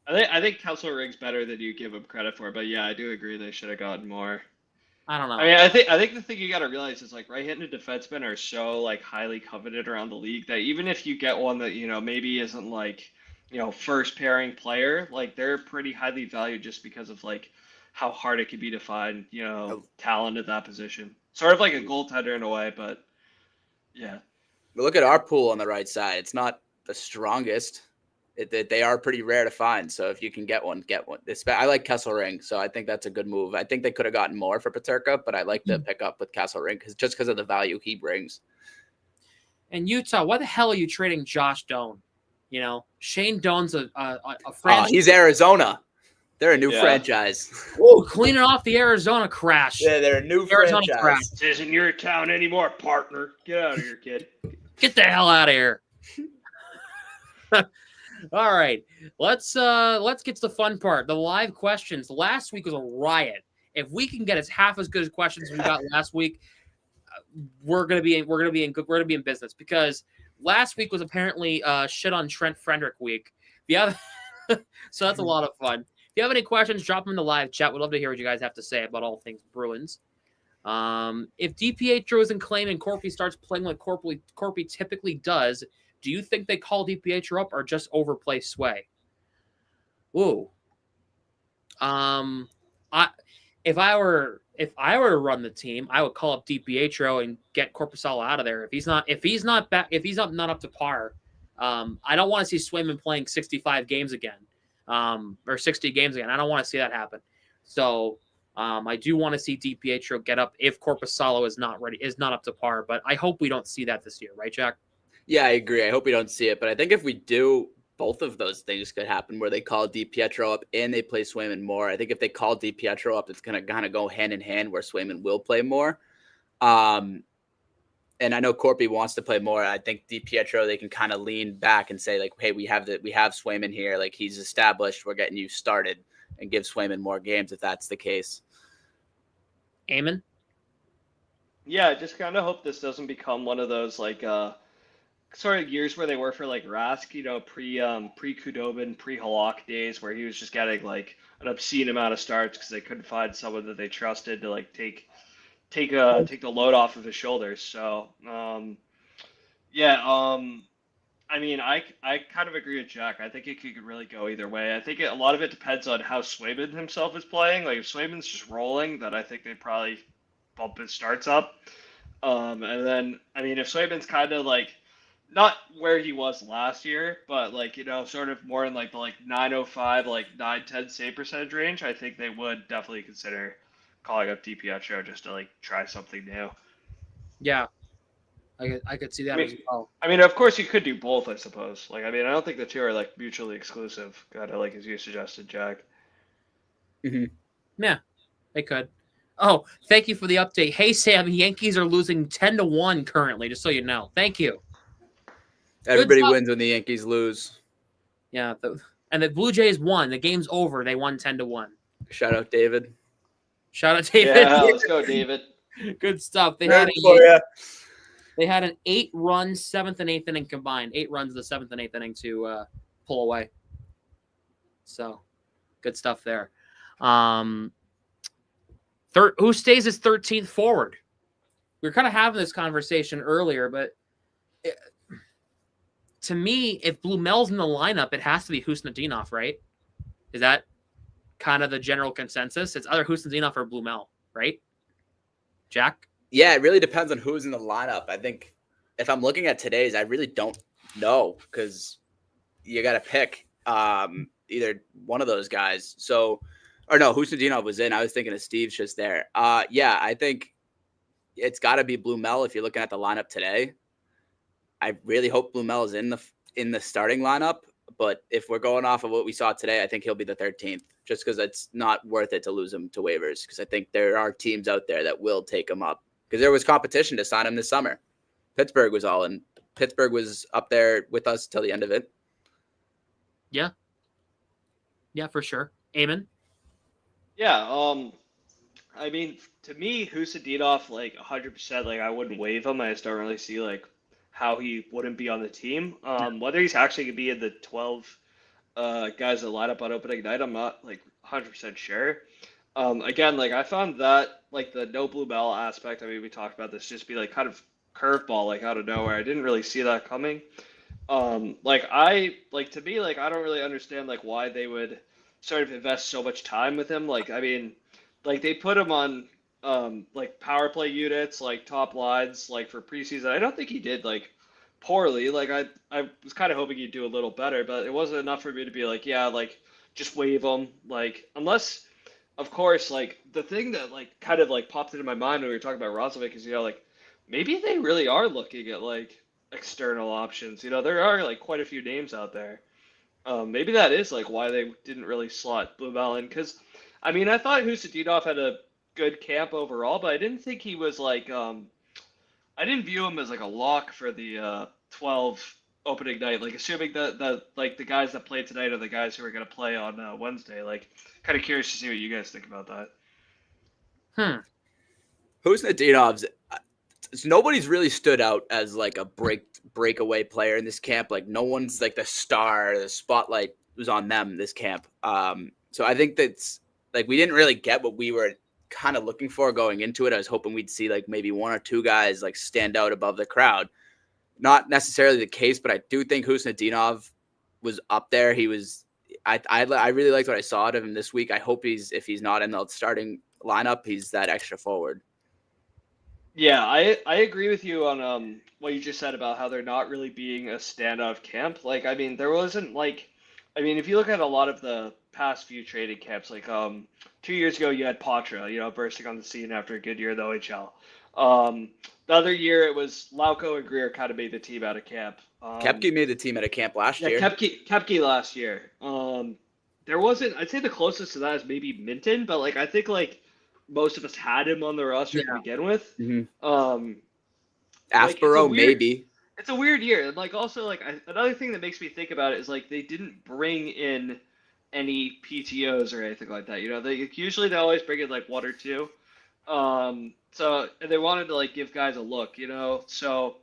I think Kesselring's better than you give him credit for, but yeah, I do agree they should have gotten more. I don't know. I mean, I think the thing you got to realize is, like, right-handed defensemen are so, like, highly coveted around the league that even if you get one that, you know, maybe isn't, like, you know, first pairing player, like, they're pretty highly valued just because of, like, how hard it can be to find, you know, talent at that position. Sort of like a goaltender in a way, but yeah. But look at our pool on the right side. It's not the strongest. They are pretty rare to find. So if you can get one, get one. I like Kesselring, so I think that's a good move. I think they could have gotten more for Peterka, but I like to pick up with Kesselring because of the value he brings. And Utah, why the hell are you trading Josh Doan? You know, Shane Doan's a franchise. He's Arizona. They're a new franchise. Oh, cleaning off the Arizona crash. Yeah, they're a new Arizona franchise. crash. This isn't your town anymore, partner. Get out of here, kid. Get the hell out of here. All right, let's get to the fun part. The live questions. Last week was a riot. If we can get half as good as questions as we got last week, we're gonna be in business, because last week was apparently shit on Trent Frederick week. So that's a lot of fun. If you have any questions, drop them in the live chat. We'd love to hear what you guys have to say about all things Bruins. If DiPietro isn't claimed and Corpy starts playing like Corpy typically does, do you think they call DiPietro up or just overplay Sway? Ooh. if I were to run the team, I would call up DiPietro and get Korpisalo out of there. If he's not up to par, I don't want to see Swayman playing 65 games again, or 60 games again. I don't want to see that happen. So I do want to see DiPietro get up if Korpisalo is not up to par. But I hope we don't see that this year, right, Jack? Yeah, I agree. I hope we don't see it, but I think if we do, both of those things could happen where they call DiPietro up and they play Swayman more. I think if they call DiPietro up, it's going to kind of go hand in hand where Swayman will play more. And I know Corpy wants to play more. I think DiPietro, they can kind of lean back and say like, hey, we have Swayman here. Like he's established. We're getting you started, and give Swayman more games if that's the case. Eamon? Yeah, I just kind of hope this doesn't become one of those like sort of years where they were for like Rask, you know, pre Kudobin, pre Halak days, where he was just getting like an obscene amount of starts because they couldn't find someone that they trusted to like take the load off of his shoulders. So I mean, I kind of agree with Jack. I think it could really go either way. I think a lot of it depends on how Swayman himself is playing. Like if Swayman's just rolling, then I think they'd probably bump his starts up. And then I mean, if Swayman's kind of like not where he was last year, but like, you know, sort of more in like the like 905, like 910 save percentage range, I think they would definitely consider calling up DiPietro just to like try something new. Yeah, I could see that as well. I mean, of course you could do both, I suppose. Like, I mean, I don't think the two are like mutually exclusive, kind of like as you suggested, Jack. Mm-hmm. Yeah, they could. Oh, thank you for the update. Hey, Sam, Yankees are losing 10-1 currently, just so you know. Thank you. Everybody wins when the Yankees lose. Yeah, and the Blue Jays won. The game's over. They won 10-1. Shout out David. Shout out David. Yeah, let's go, David. Good stuff. They had an 8-run 7th and 8th inning combined. 8 runs in the 7th and 8th inning to pull away. So, good stuff there. Who stays as 13th forward? We were kind of having this conversation earlier, but to me, if Blumel's in the lineup, it has to be Husnudinov, right? Is that kind of the general consensus? It's either Husnudinov or Blumel, right? Jack? Yeah, it really depends on who's in the lineup. I think if I'm looking at today's, I really don't know because you got to pick either one of those guys. So, or no, Husnudinov was in. I was thinking of Steve's just there. Yeah, I think it's got to be Blumel if you're looking at the lineup today. I really hope Blumel is in the starting lineup, but if we're going off of what we saw today, I think he'll be the 13th just because it's not worth it to lose him to waivers because I think there are teams out there that will take him up because there was competition to sign him this summer. Pittsburgh was all in. Pittsburgh was up there with us till the end of it. Yeah. Yeah, for sure. Eamon? Yeah, I mean, to me, Husnudinov, like 100%, like I wouldn't waive him. I just don't really see like how he wouldn't be on the team. Whether he's actually going to be in the 12 guys that line up on opening night, I'm not like 100% sure. Again, like I found that like the no Blumel aspect, I mean, we talked about this, just be like kind of curveball, like out of nowhere. I didn't really see that coming. To me, like I don't really understand like why they would sort of invest so much time with him. Like, I mean, like they put him on like power play units, like top lines, like for preseason. I don't think he did like poorly. Like I was kind of hoping he'd do a little better, but it wasn't enough for me to be like, yeah, like just waive him. Like unless, of course, like the thing that like kind of like popped into my mind when we were talking about Roslovic is, you know, like maybe they really are looking at like external options. You know, there are like quite a few names out there. Maybe that is like why they didn't really slot Blumel in, because I mean I thought Husnudinov had a good camp overall, but I didn't think he was like I didn't view him as like a lock for the 12 opening night. Like assuming that like the guys that played tonight are the guys who are going to play on Wednesday. Like kind of curious to see what you guys think about that. Husnudinov's nobody's really stood out as like a breakaway player in this camp. Like no one's like the star, the spotlight was on them this camp. So I think that's like we didn't really get what we were kind of looking for going into it. I was hoping we'd see like maybe one or two guys like stand out above the crowd. Not necessarily the case, but I do think Husnudinov was up there. He was I really liked what I saw out of him this week. I hope if he's not in the starting lineup, he's that extra forward. Yeah, I agree with you on what you just said about how they're not really being a standout camp. Like, I mean, there wasn't like, I mean, if you look at a lot of the past few trading camps, like 2 years ago you had Patra, bursting on the scene after a good year in the OHL. The other year it was Lauko and Greer kind of made the team out of camp. Koepke made the team at a camp last year. Koepke last year. There wasn't. I'd say the closest to that is maybe Minton, but like I think like most of us had him on the roster to begin with. Mm-hmm. Aspero, maybe. It's a weird year, and like also like another thing that makes me think about it is like they didn't bring in any PTOs or anything like that. They usually they always bring in like one or two. So they wanted to like give guys a look, So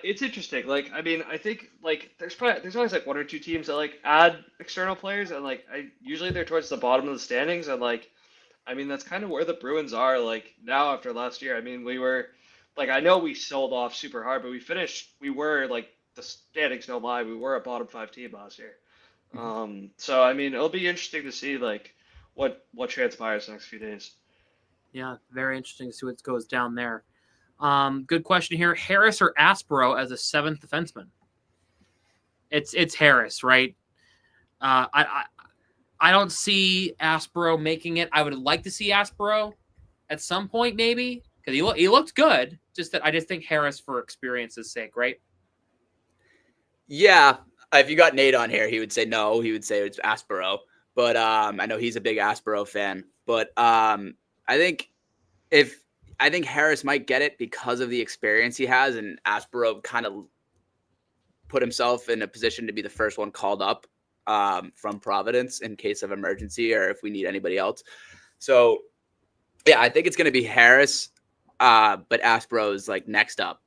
it's interesting. Like I mean, I think like there's always like one or two teams that like add external players, and like usually they're towards the bottom of the standings, and like. I mean, that's kind of where the Bruins are, like, now after last year. I mean, we were, like, I know we sold off super hard, but we were, like, the standings don't lie, we were a bottom 5 team last year. So, I mean, it'll be interesting to see, like, what transpires the next few days. Yeah, very interesting to see what goes down there. Good question here. Harris or Aspero as a 7th defenseman? It's Harris, right? I don't see Aspero making it. I would like to see Aspero at some point, maybe, because he looked good. I just think Harris for experience's sake, right? Yeah, if you got Nate on here, he would say no. He would say it's Aspero. But I know he's a big Aspero fan. But I think Harris might get it because of the experience he has, and Aspero kind of put himself in a position to be the first one called up. From Providence in case of emergency or if we need anybody else. So, yeah, I think it's going to be Harris, but Aspero is like next up.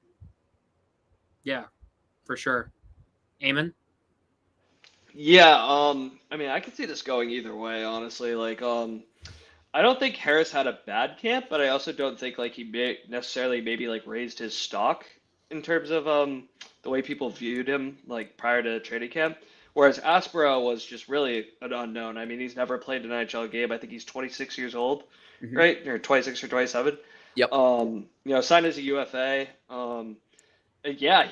Yeah, for sure. Eamon? Yeah, I mean, I could see this going either way, honestly. Like, I don't think Harris had a bad camp, but I also don't think like he necessarily maybe like raised his stock in terms of the way people viewed him like prior to training camp. Whereas Aspero was just really an unknown. I mean, he's never played an NHL game. I think he's 26 years old, right? Or 26 or 27. Yep. Signed as a UFA. Yeah,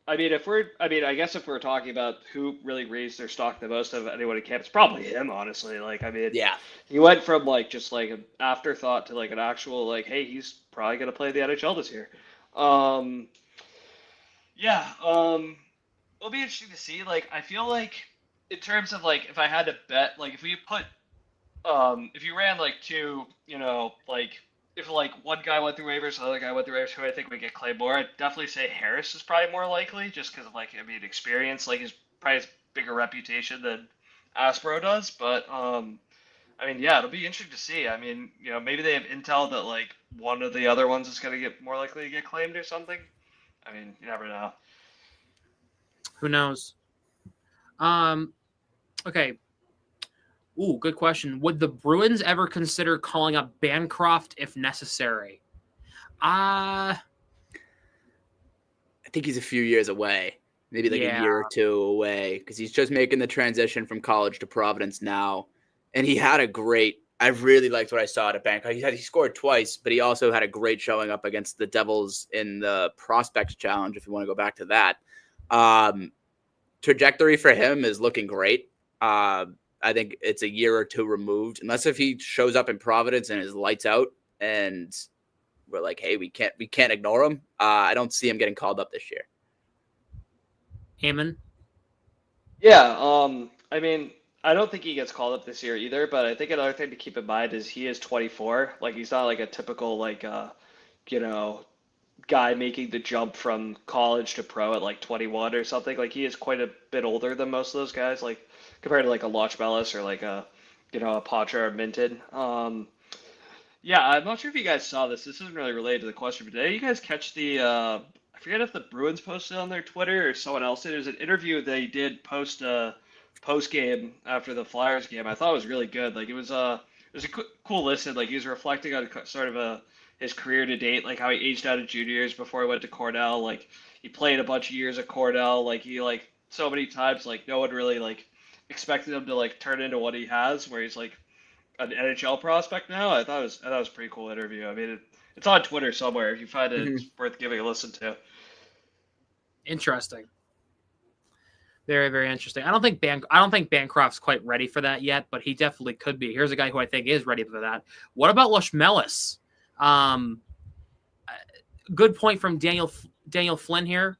I guess if we're talking about who really raised their stock the most of anyone in camp, it's probably him, honestly. Like, I mean, yeah, he went from like just like an afterthought to like an actual like, hey, he's probably gonna play the NHL this year. It'll be interesting to see. Like, I feel like in terms of like, if I had to bet, like, if we put, if you ran like two, like if like one guy went through waivers, the other guy went through waivers, who I think would get claimed more, I'd definitely say Harris is probably more likely, just because of like, I mean, experience, like, his probably has bigger reputation than Aspero does. But I mean, yeah, it'll be interesting to see. I mean, maybe they have intel that like one of the other ones is going to get more likely to get claimed or something. I mean, you never know. Who knows? Okay. Ooh, good question. Would the Bruins ever consider calling up Bancroft if necessary? I think he's a few years away. Maybe like a year or two away, because he's just making the transition from college to Providence now. And he had I really liked what I saw at Bancroft. He scored twice, but he also had a great showing up against the Devils in the Prospects Challenge, if you want to go back to that. Trajectory for him is looking great. I think it's a year or two removed, unless if he shows up in Providence and is lights out and we're like, hey, we can't ignore him. I don't see him getting called up this year. Eamon? Yeah, I mean, I don't think he gets called up this year either, but I think another thing to keep in mind is he is 24. Like, he's not like a typical like guy making the jump from college to pro at like 21 or something. Like, he is quite a bit older than most of those guys, like compared to like a Loch Bellis or like a Patra or Minton. Yeah, I'm not sure if you guys saw this. This isn't really related to the question, but did you guys catch the I forget if the Bruins posted on their Twitter or someone else did. It was an interview they did post game after the Flyers game. I thought it was really good. Like, it was a cool listen. Like, he was reflecting on sort of his career to date, like how he aged out of juniors before he went to Cornell. Like, he played a bunch of years at Cornell. Like, he so many times, like, no one really like expecting him to like turn into what he has, where he's like an NHL prospect now. I thought it was a pretty cool interview. I mean, it's on Twitter somewhere. If you find it, it's worth giving a listen to. Interesting. Very, very interesting. I don't think Bancroft's quite ready for that yet, but he definitely could be. Here's a guy who I think is ready for that. What about Lush-Mellis? Good point from Daniel Flynn here.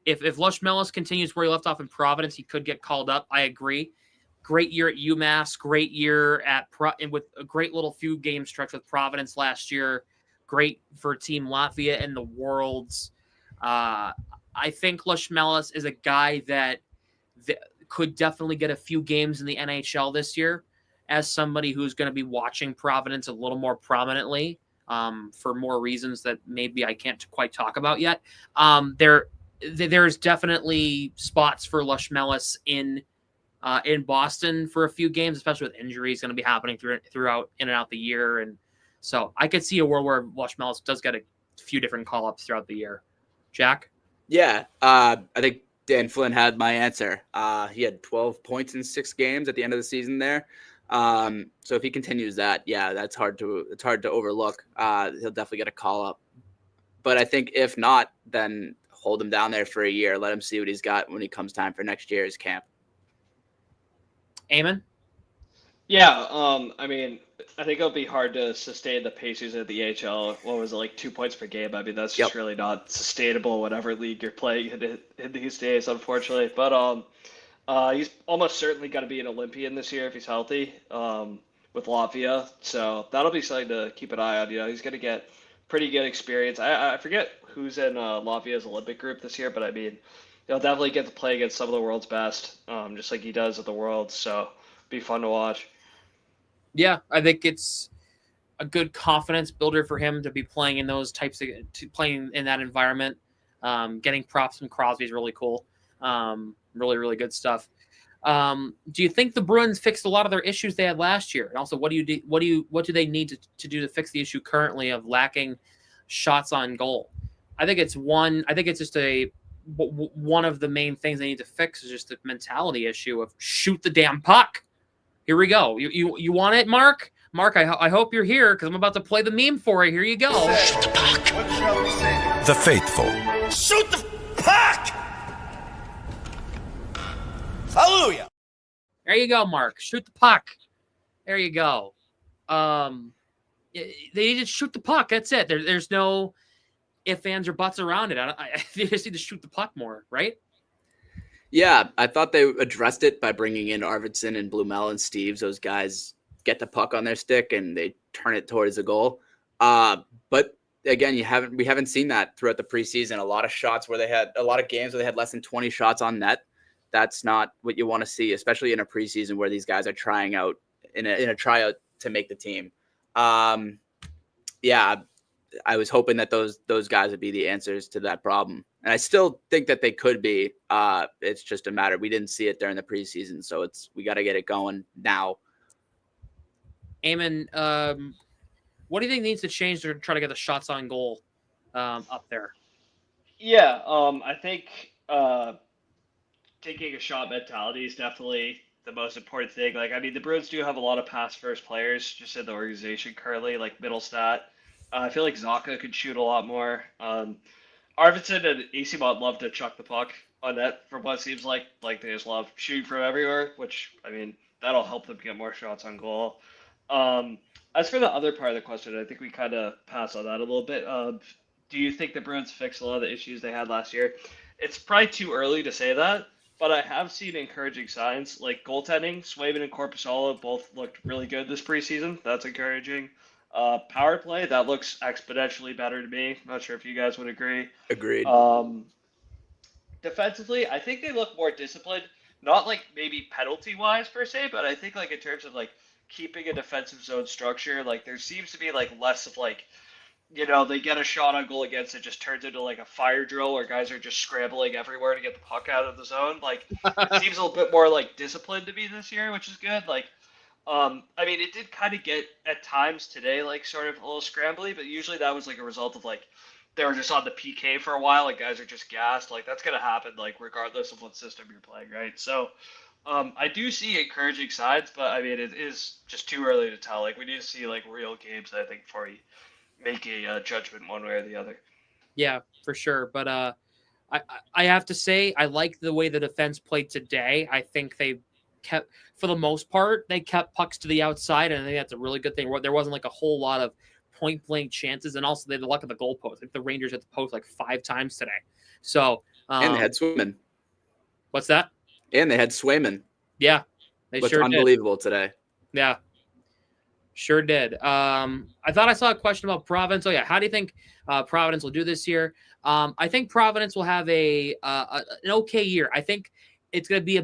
If Lush-Mellis continues where he left off in Providence, he could get called up. I agree. Great year at UMass. Great year with a great little few game stretch with Providence last year. Great for Team Latvia in the Worlds. I think Lush-Mellis is a guy that could definitely get a few games in the NHL this year as somebody who's going to be watching Providence a little more prominently for more reasons that maybe I can't quite talk about yet. There's definitely spots for Lush-Mellis in Boston for a few games, especially with injuries going to be happening throughout in and out the year. And so I could see a world where Lush-Mellis does get a few different call-ups throughout the year. Jack? Yeah, I think Dan Flynn had my answer. He had 12 points in 6 games at the end of the season there. So if he continues that, yeah, it's hard to overlook. He'll definitely get a call up. But I think if not, then hold him down there for a year. Let him see what he's got when he comes time for next year's camp. Eamon? Yeah, I mean, I think it'll be hard to sustain the Pacers at the AHL. What was it, like 2 points per game? I mean, that's just really not sustainable, whatever league you're playing in these days, unfortunately. But he's almost certainly going to be an Olympian this year if he's healthy with Latvia. So that'll be something to keep an eye on. You know, he's going to get pretty good experience. I forget who's in Latvia's Olympic group this year, but I mean, he'll definitely get to play against some of the world's best, just like he does at the Worlds. So be fun to watch. Yeah, I think it's a good confidence builder for him to be playing in those types of playing in that environment. Getting props from Crosby is really cool. Really, really good stuff. Do you think the Bruins fixed a lot of their issues they had last year? And also, what do they need to do to fix the issue currently of lacking shots on goal? I think it's one of the main things they need to fix is just the mentality issue of shoot the damn puck. Here we go. You want it, Mark? Mark, I hope you're here because I'm about to play the meme for you. Here you go. Shoot the puck. What shall we say? The faithful. Shoot the puck! Hallelujah. There you go, Mark. Shoot the puck. There you go. They need to shoot the puck. That's it. There's no ifs, ands, or buts around it. They just need to shoot the puck more, right? Yeah, I thought they addressed it by bringing in Arvidsson and Blumel and Steves. Those guys get the puck on their stick and they turn it towards the goal. But again, we haven't seen that throughout the preseason. A lot of games where they had less than 20 shots on net. That's not what you want to see, especially in a preseason where these guys are trying out in a tryout to make the team. Yeah, I was hoping that those guys would be the answers to that problem. And I still think that they could be. It's just a matter. We didn't see it during the preseason, so we got to get it going now. Eamon, what do you think needs to change to try to get the shots on goal up there? Yeah, I think taking a shot mentality is definitely the most important thing. Like, I mean, the Bruins do have a lot of pass-first players just in the organization currently, like Middlestat. I feel like Zaka could shoot a lot more. Arvidsson and Easymont love to chuck the puck on net from what it seems like. Like, they just love shooting from everywhere, which, I mean, that'll help them get more shots on goal. As for the other part of the question, I think we kind of passed on that a little bit. Do you think the Bruins fixed a lot of the issues they had last year? It's probably too early to say that, but I have seen encouraging signs. Like goaltending, Swayman and Korpisalo both looked really good this preseason. That's encouraging. Power play, that looks exponentially better to me. Not sure if you guys would agree. Agreed. Defensively, I think they look more disciplined. Not like maybe penalty-wise per se, but I think like in terms of like keeping a defensive zone structure, like there seems to be like less of like, you know, they get a shot on goal against it just turns into like a fire drill where guys are just scrambling everywhere to get the puck out of the zone. Like it seems a little bit more like disciplined to me this year, which is good. Like, I mean, it did kind of get at times today like sort of a little scrambly, but usually that was like a result of like they were just on the PK for a while and guys are just gassed. Like that's gonna happen, like regardless of what system you're playing, right? So I do see encouraging signs, but I mean it is just too early to tell. Like we need to see like real games, I think, before you make a judgment one way or the other. Yeah, for sure. But I have to say I like the way the defense played today. I think they kept, for the most part, they kept pucks to the outside, and I think that's a really good thing. There wasn't like a whole lot of point blank chances, and also they had the luck of the goalpost. I think the Rangers had the post like 5 times today. So And they had Swayman. what's that? And they had Swayman. Yeah, they Looked sure unbelievable today. Yeah, sure did. I thought I saw a question about Providence. Oh yeah, how do you think Providence will do this year? I think Providence will have an okay year. I think it's going to be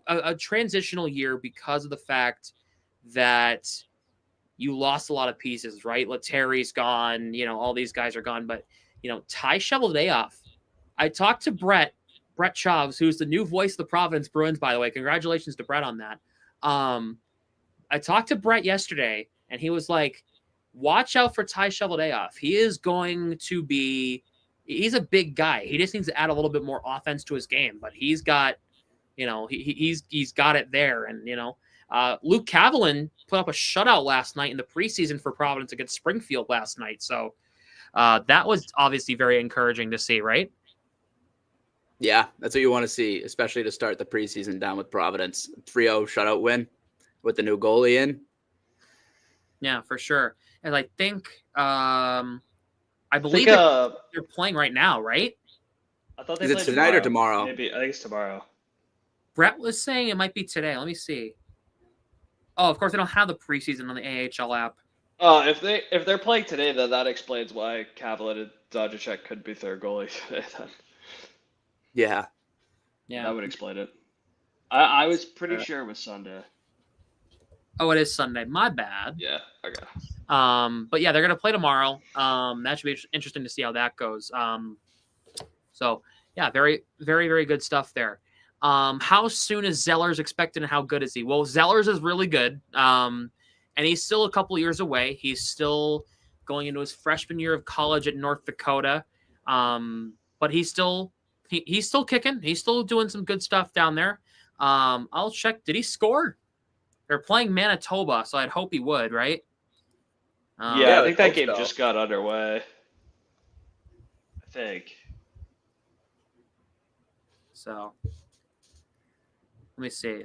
a transitional year because of the fact that you lost a lot of pieces, right? Lettieri's gone, all these guys are gone, but Ty Shoveldayoff. I talked to Brett Chavs, who's the new voice of the Providence Bruins, by the way. Congratulations to Brett on that. I talked to Brett yesterday, and he was like, watch out for Ty Shoveldayoff. He is going to be – he's a big guy. He just needs to add a little bit more offense to his game, but he's got – he's got it there. And, Luke Cavalin put up a shutout last night in the preseason for Providence against Springfield last night. So that was obviously very encouraging to see, right? Yeah, that's what you want to see, especially to start the preseason down with Providence. 3-0 shutout win with the new goalie in. Yeah, for sure. And I think I believe they're playing right now, right? I thought they Is it played tonight or tomorrow? Maybe I think it's tomorrow. Brett was saying it might be today. Let me see. Oh, of course they don't have the preseason on the AHL app. If they're playing today, then that explains why Kavalin and Zajac could be third goalie today. Then. Yeah. That would explain it. I was pretty sure it was Sunday. Oh, it is Sunday. My bad. Yeah. Okay. But yeah, they're gonna play tomorrow. That should be interesting to see how that goes. So yeah, very, very, very good stuff there. How soon is Zellers expected, and how good is he? Well, Zellers is really good. And he's still a couple years away. He's still going into his freshman year of college at North Dakota. But he's still kicking. He's still doing some good stuff down there. I'll check. Did he score? They're playing Manitoba, so I'd hope he would, right? I think that game just got underway. I think. So let me see.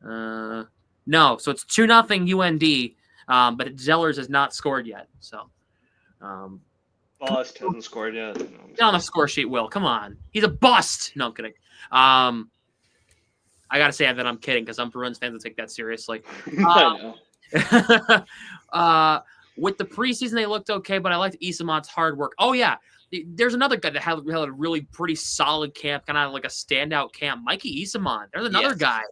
No, so it's 2-0 UND, but Zellers has not scored yet. So Bust hasn't scored yet. on the score sheet, Will. Come on. He's a bust. No, I'm kidding. I got to say that I'm kidding because some Bruins fans will take that seriously. I know. With the preseason, they looked okay, but I liked Isamant's hard work. Oh, yeah. There's another guy that had a really pretty solid camp, kind of like a standout camp. Mikey Isamant. There's another guy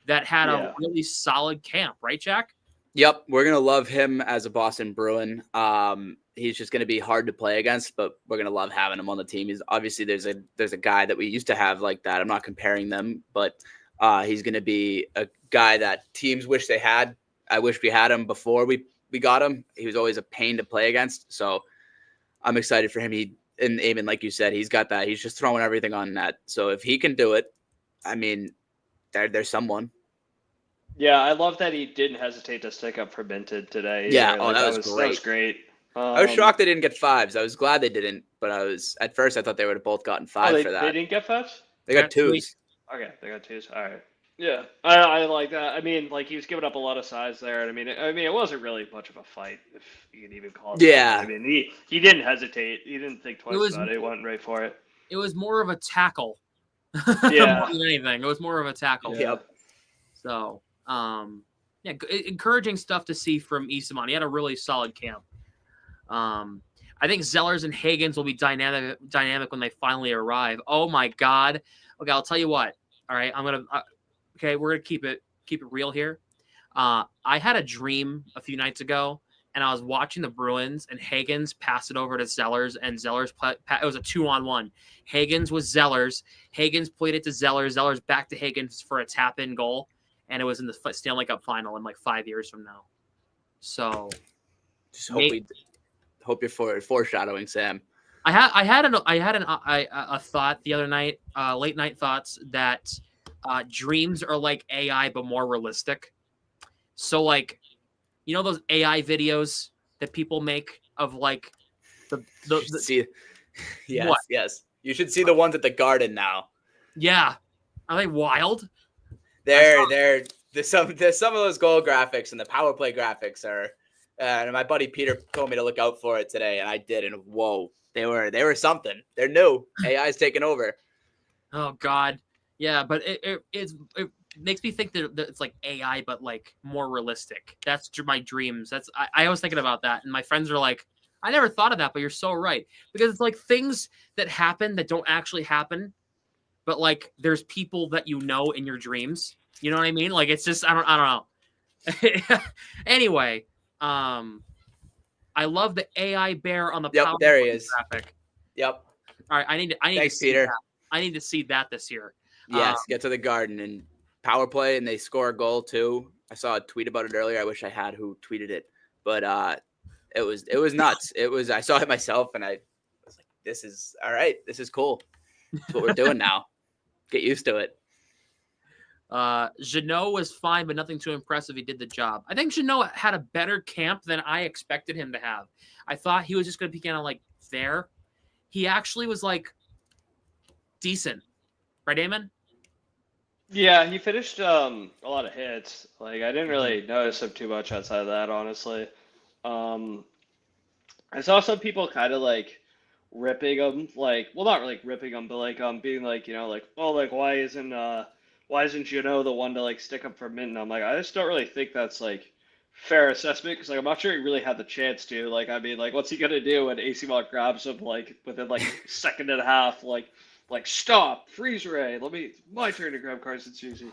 that had a really solid camp, right, Jack? Yep, we're going to love him as a Boston Bruin. He's just going to be hard to play against, but we're going to love having him on the team. He's obviously there's a guy that we used to have like that. I'm not comparing them, but he's going to be a guy that teams wish they had. I wish we had him before we got him. He was always a pain to play against, so I'm excited for him. And Eamon, like you said, he's got that. He's just throwing everything on net. So if he can do it, I mean, there's someone. Yeah, I love that he didn't hesitate to stick up for Minted today. Yeah, like, that was great. That was great. I was shocked they didn't get 5s. I was glad they didn't, but at first I thought they would have both gotten 5 for that. They didn't get 5s? They got 2s. Okay, they got 2s. All right. Yeah, I like that. I mean, like he was giving up a lot of size there, and I mean, it wasn't really much of a fight, if you can even call it. Yeah. I mean, he didn't hesitate. He didn't think twice about it. He went right for it. It was more of a tackle. Yeah. More than anything, it was more of a tackle. Yeah. Yep. So, encouraging stuff to see from Isamant. He had a really solid camp. I think Zellers and Hagens will be dynamic when they finally arrive. Oh my God. Okay, I'll tell you what. All right, we're gonna keep it real here. I had a dream a few nights ago, and I was watching the Bruins, and Hagens passed it over to Zellers, and Zellers it was a 2-on-1. Hagens was Zellers. Hagens played it to Zellers. Zellers back to Hagens for a tap-in goal, and it was in the Stanley Cup final in like 5 years from now. So just hope hope you're foreshadowing, Sam. I had a thought the other night, late night thoughts that dreams are like AI but more realistic. So like, you know those AI videos that people make of like See, yes, what? yes. You should see the ones at the Garden now. Yeah, are they wild? There's some of those goal graphics and the power play graphics are. And my buddy Peter told me to look out for it today, and I did. And whoa, they were something. They're new. AI's taking over. Oh God, yeah, but it makes me think that it's like AI but like more realistic. That's my dreams. I was thinking about that, and my friends are like, I never thought of that, but you're so right, because it's like things that happen that don't actually happen, but like there's people that you know in your dreams. You know what I mean? Like it's just I don't know. Anyway, I love the AI bear on the Yep, power there he play is. graphic. Yep. All right, I need Thanks, to see Peter. that. I need to see that this year. Yes, get to the Garden and power play, and they score a goal too. I saw a tweet about it earlier. I wish I had who tweeted it, but it was nuts. I saw it myself, and I was like, "This is all right. This is cool. That's what we're doing now. Get used to it." Jeannot was fine, but nothing too impressive. He did the job. I think Jeannot had a better camp than I expected him to have. I thought he was just going to be kind of like there. He actually was like decent, right, Eamon? Yeah, he finished a lot of hits. Like I didn't really notice him too much outside of that, honestly. I saw some people kind of like ripping him, like, well, not really ripping him, but like being like, like, oh, like why isn't Jeannot the one to like stick up for Minton? I'm like, I just don't really think that's like fair assessment, because like I'm not sure he really had the chance to. Like, I mean, like what's he gonna do when AC Mont grabs him like within like second and a half, like stop, freeze ray, my turn to grab Carson Soucy.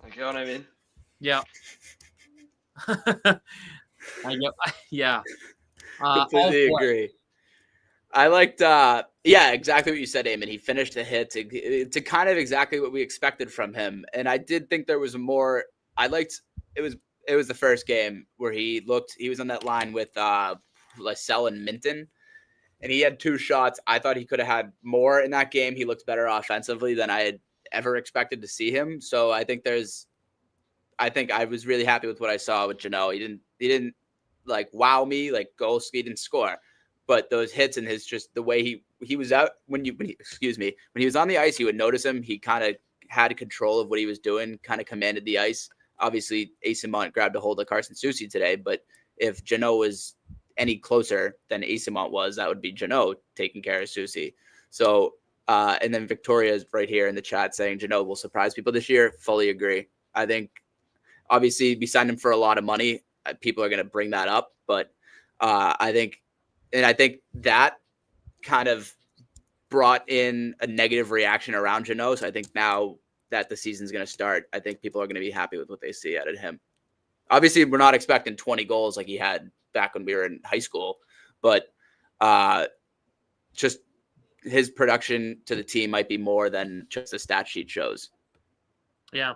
Like, you know what I mean? Yeah. Yeah. Completely agree. I liked, yeah, exactly what you said, Eamon. He finished the hit to kind of exactly what we expected from him, and I did think there was more. I liked it was the first game where he was on that line with Lysell and Minton, and he had 2 shots. I thought he could have had more in that game. He looked better offensively than I had ever expected to see him. So I think I was really happy with what I saw with Jeannot. He didn't like wow me, like he didn't score. But those hits and his just the way he was out when he was on the ice, you would notice him. He kind of had control of what he was doing, kind of commanded the ice. Obviously, Asimont grabbed a hold of Carson Soucy today, but if Jeannot was any closer than Asimont was, that would be Jeannot taking care of Soucy. So, and then Victoria is right here in the chat saying Jeannot will surprise people this year. Fully agree. I think obviously we signed him for a lot of money. People are going to bring that up, but I think that kind of brought in a negative reaction around Jeannot. So I think now that the season's going to start, I think people are going to be happy with what they see out of him. Obviously, we're not expecting 20 goals like he had back when we were in high school, but just his production to the team might be more than just the stat sheet shows. Yeah.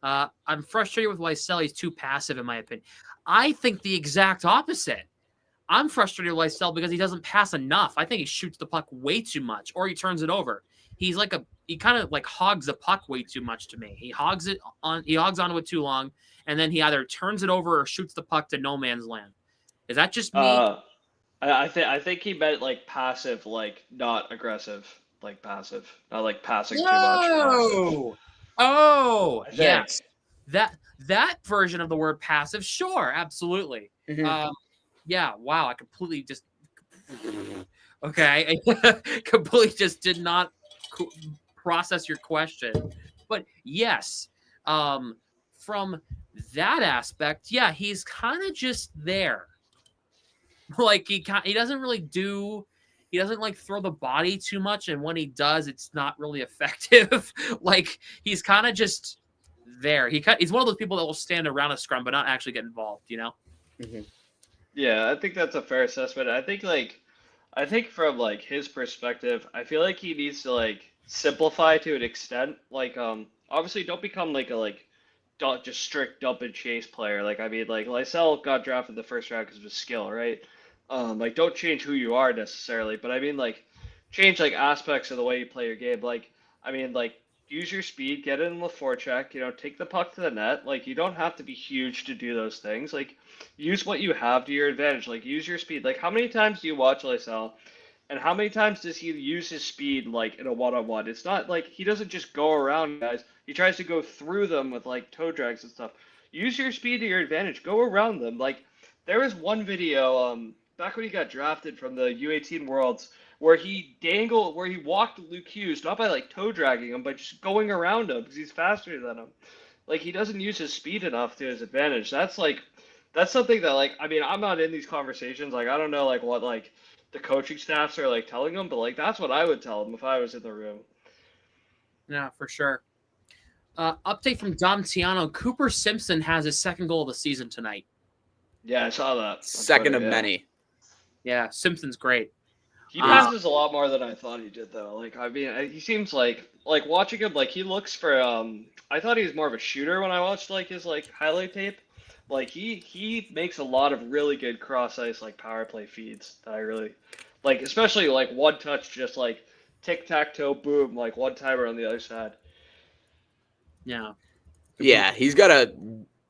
I'm frustrated with Lysell. He's too passive, in my opinion. I think the exact opposite. I'm frustrated with Lysell because he doesn't pass enough. I think he shoots the puck way too much, or he turns it over. He kind of like hogs the puck way too much to me. He hogs onto it too long, and then he either turns it over or shoots the puck to no man's land. Is that just me? I think he meant like passive, like not aggressive, like passive, not like passing too much. Oh, yes. That version of the word passive, sure, absolutely. Mm-hmm. Yeah, wow, I completely just okay. I completely just did not process your question. But yes, from that aspect, yeah, he's kind of just there. Like he doesn't really he doesn't like throw the body too much, and when he does, it's not really effective. Like he's kind of just there. He's one of those people that will stand around a scrum but not actually get involved, you know? Mm-hmm. Yeah, I think that's a fair assessment. I think from like his perspective, I feel like he needs to like simplify to an extent. Like obviously don't become like don't just strict dump and chase player. Like I mean like Lysell got drafted in the first round because of his skill, right? Like, don't change who you are necessarily, but I mean, like, change like aspects of the way you play your game. Like, I mean, like, use your speed, get it in the forecheck, take the puck to the net. Like, you don't have to be huge to do those things. Like, use what you have to your advantage. Like, use your speed. Like, how many times do you watch Lysell? And how many times does he use his speed like in a one-on-one? It's not like he doesn't just go around guys. He tries to go through them with like toe drags and stuff. Use your speed to your advantage. Go around them. Like there was one video back when he got drafted from the U18 Worlds where he walked Luke Hughes not by like toe dragging him but just going around him because he's faster than him. Like he doesn't use his speed enough to his advantage. That's something that like I mean I'm not in these conversations. Like I don't know like what like the coaching staffs are like telling them, but like that's what I would tell them if I was in the room. Yeah, for sure. Update from Dom Tiano. Cooper Simpson has his second goal of the season tonight. Yeah, I saw that. Second of many. Yeah, Simpson's great. He passes a lot more than I thought he did, though. Like, I mean, he seems like watching him, like he looks for. I thought he was more of a shooter when I watched like his like highlight tape. Like he makes a lot of really good cross ice like power play feeds that I really like, especially like one touch, just like tic tac toe, boom, like one timer on the other side. Yeah. Yeah, he's got a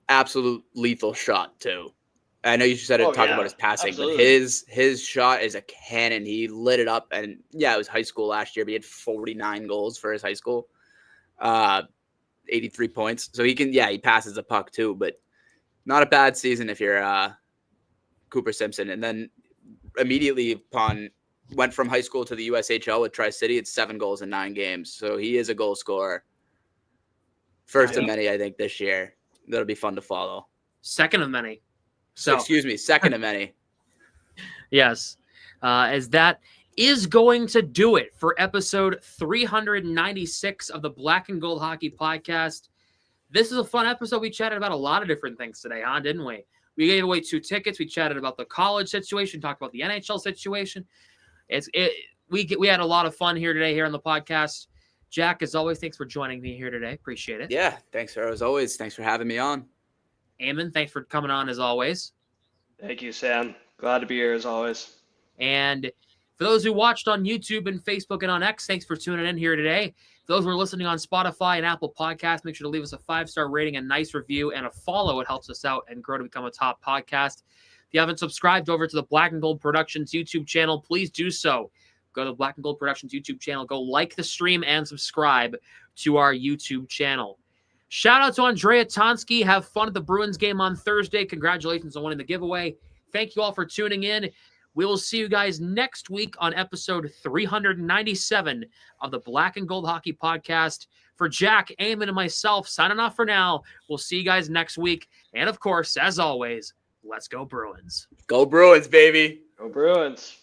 absolute lethal shot too. I know you said talking about his passing, absolutely. but his shot is a cannon. He lit it up, and yeah, it was high school last year, but he had 49 goals for his high school, 83 points. So he passes the puck too, but not a bad season if you're Cooper Simpson. And then immediately went from high school to the USHL with Tri-City. It's 7 goals in 9 games. So he is a goal scorer. First of many, I think, this year. That'll be fun to follow. Second of many. So excuse me, second of many. Yes. As that is going to do it for episode 396 of the Black and Gold Hockey Podcast. This is a fun episode. We chatted about a lot of different things today, didn't we? We gave away 2 tickets. We chatted about the college situation, talked about the NHL situation. We had a lot of fun here today here on the podcast. Jack, as always, thanks for joining me here today. Appreciate it. Yeah, thanks as always. Thanks for having me on. Eamon, thanks for coming on as always. Thank you, Sam. Glad to be here as always. And for those who watched on YouTube and Facebook and on X, thanks for tuning in here today. For those who are listening on Spotify and Apple Podcasts, make sure to leave us a 5-star rating, a nice review, and a follow. It helps us out and grow to become a top podcast. If you haven't subscribed over to the Black and Gold Productions YouTube channel, please do so. Go to the Black and Gold Productions YouTube channel. Go like the stream and subscribe to our YouTube channel. Shout out to Andrea Tonsky. Have fun at the Bruins game on Thursday. Congratulations on winning the giveaway. Thank you all for tuning in. We will see you guys next week on episode 397 of the Black and Gold Hockey Podcast. For Jack, Eamon, and myself, signing off for now. We'll see you guys next week. And of course, as always, let's go Bruins. Go Bruins, baby. Go Bruins.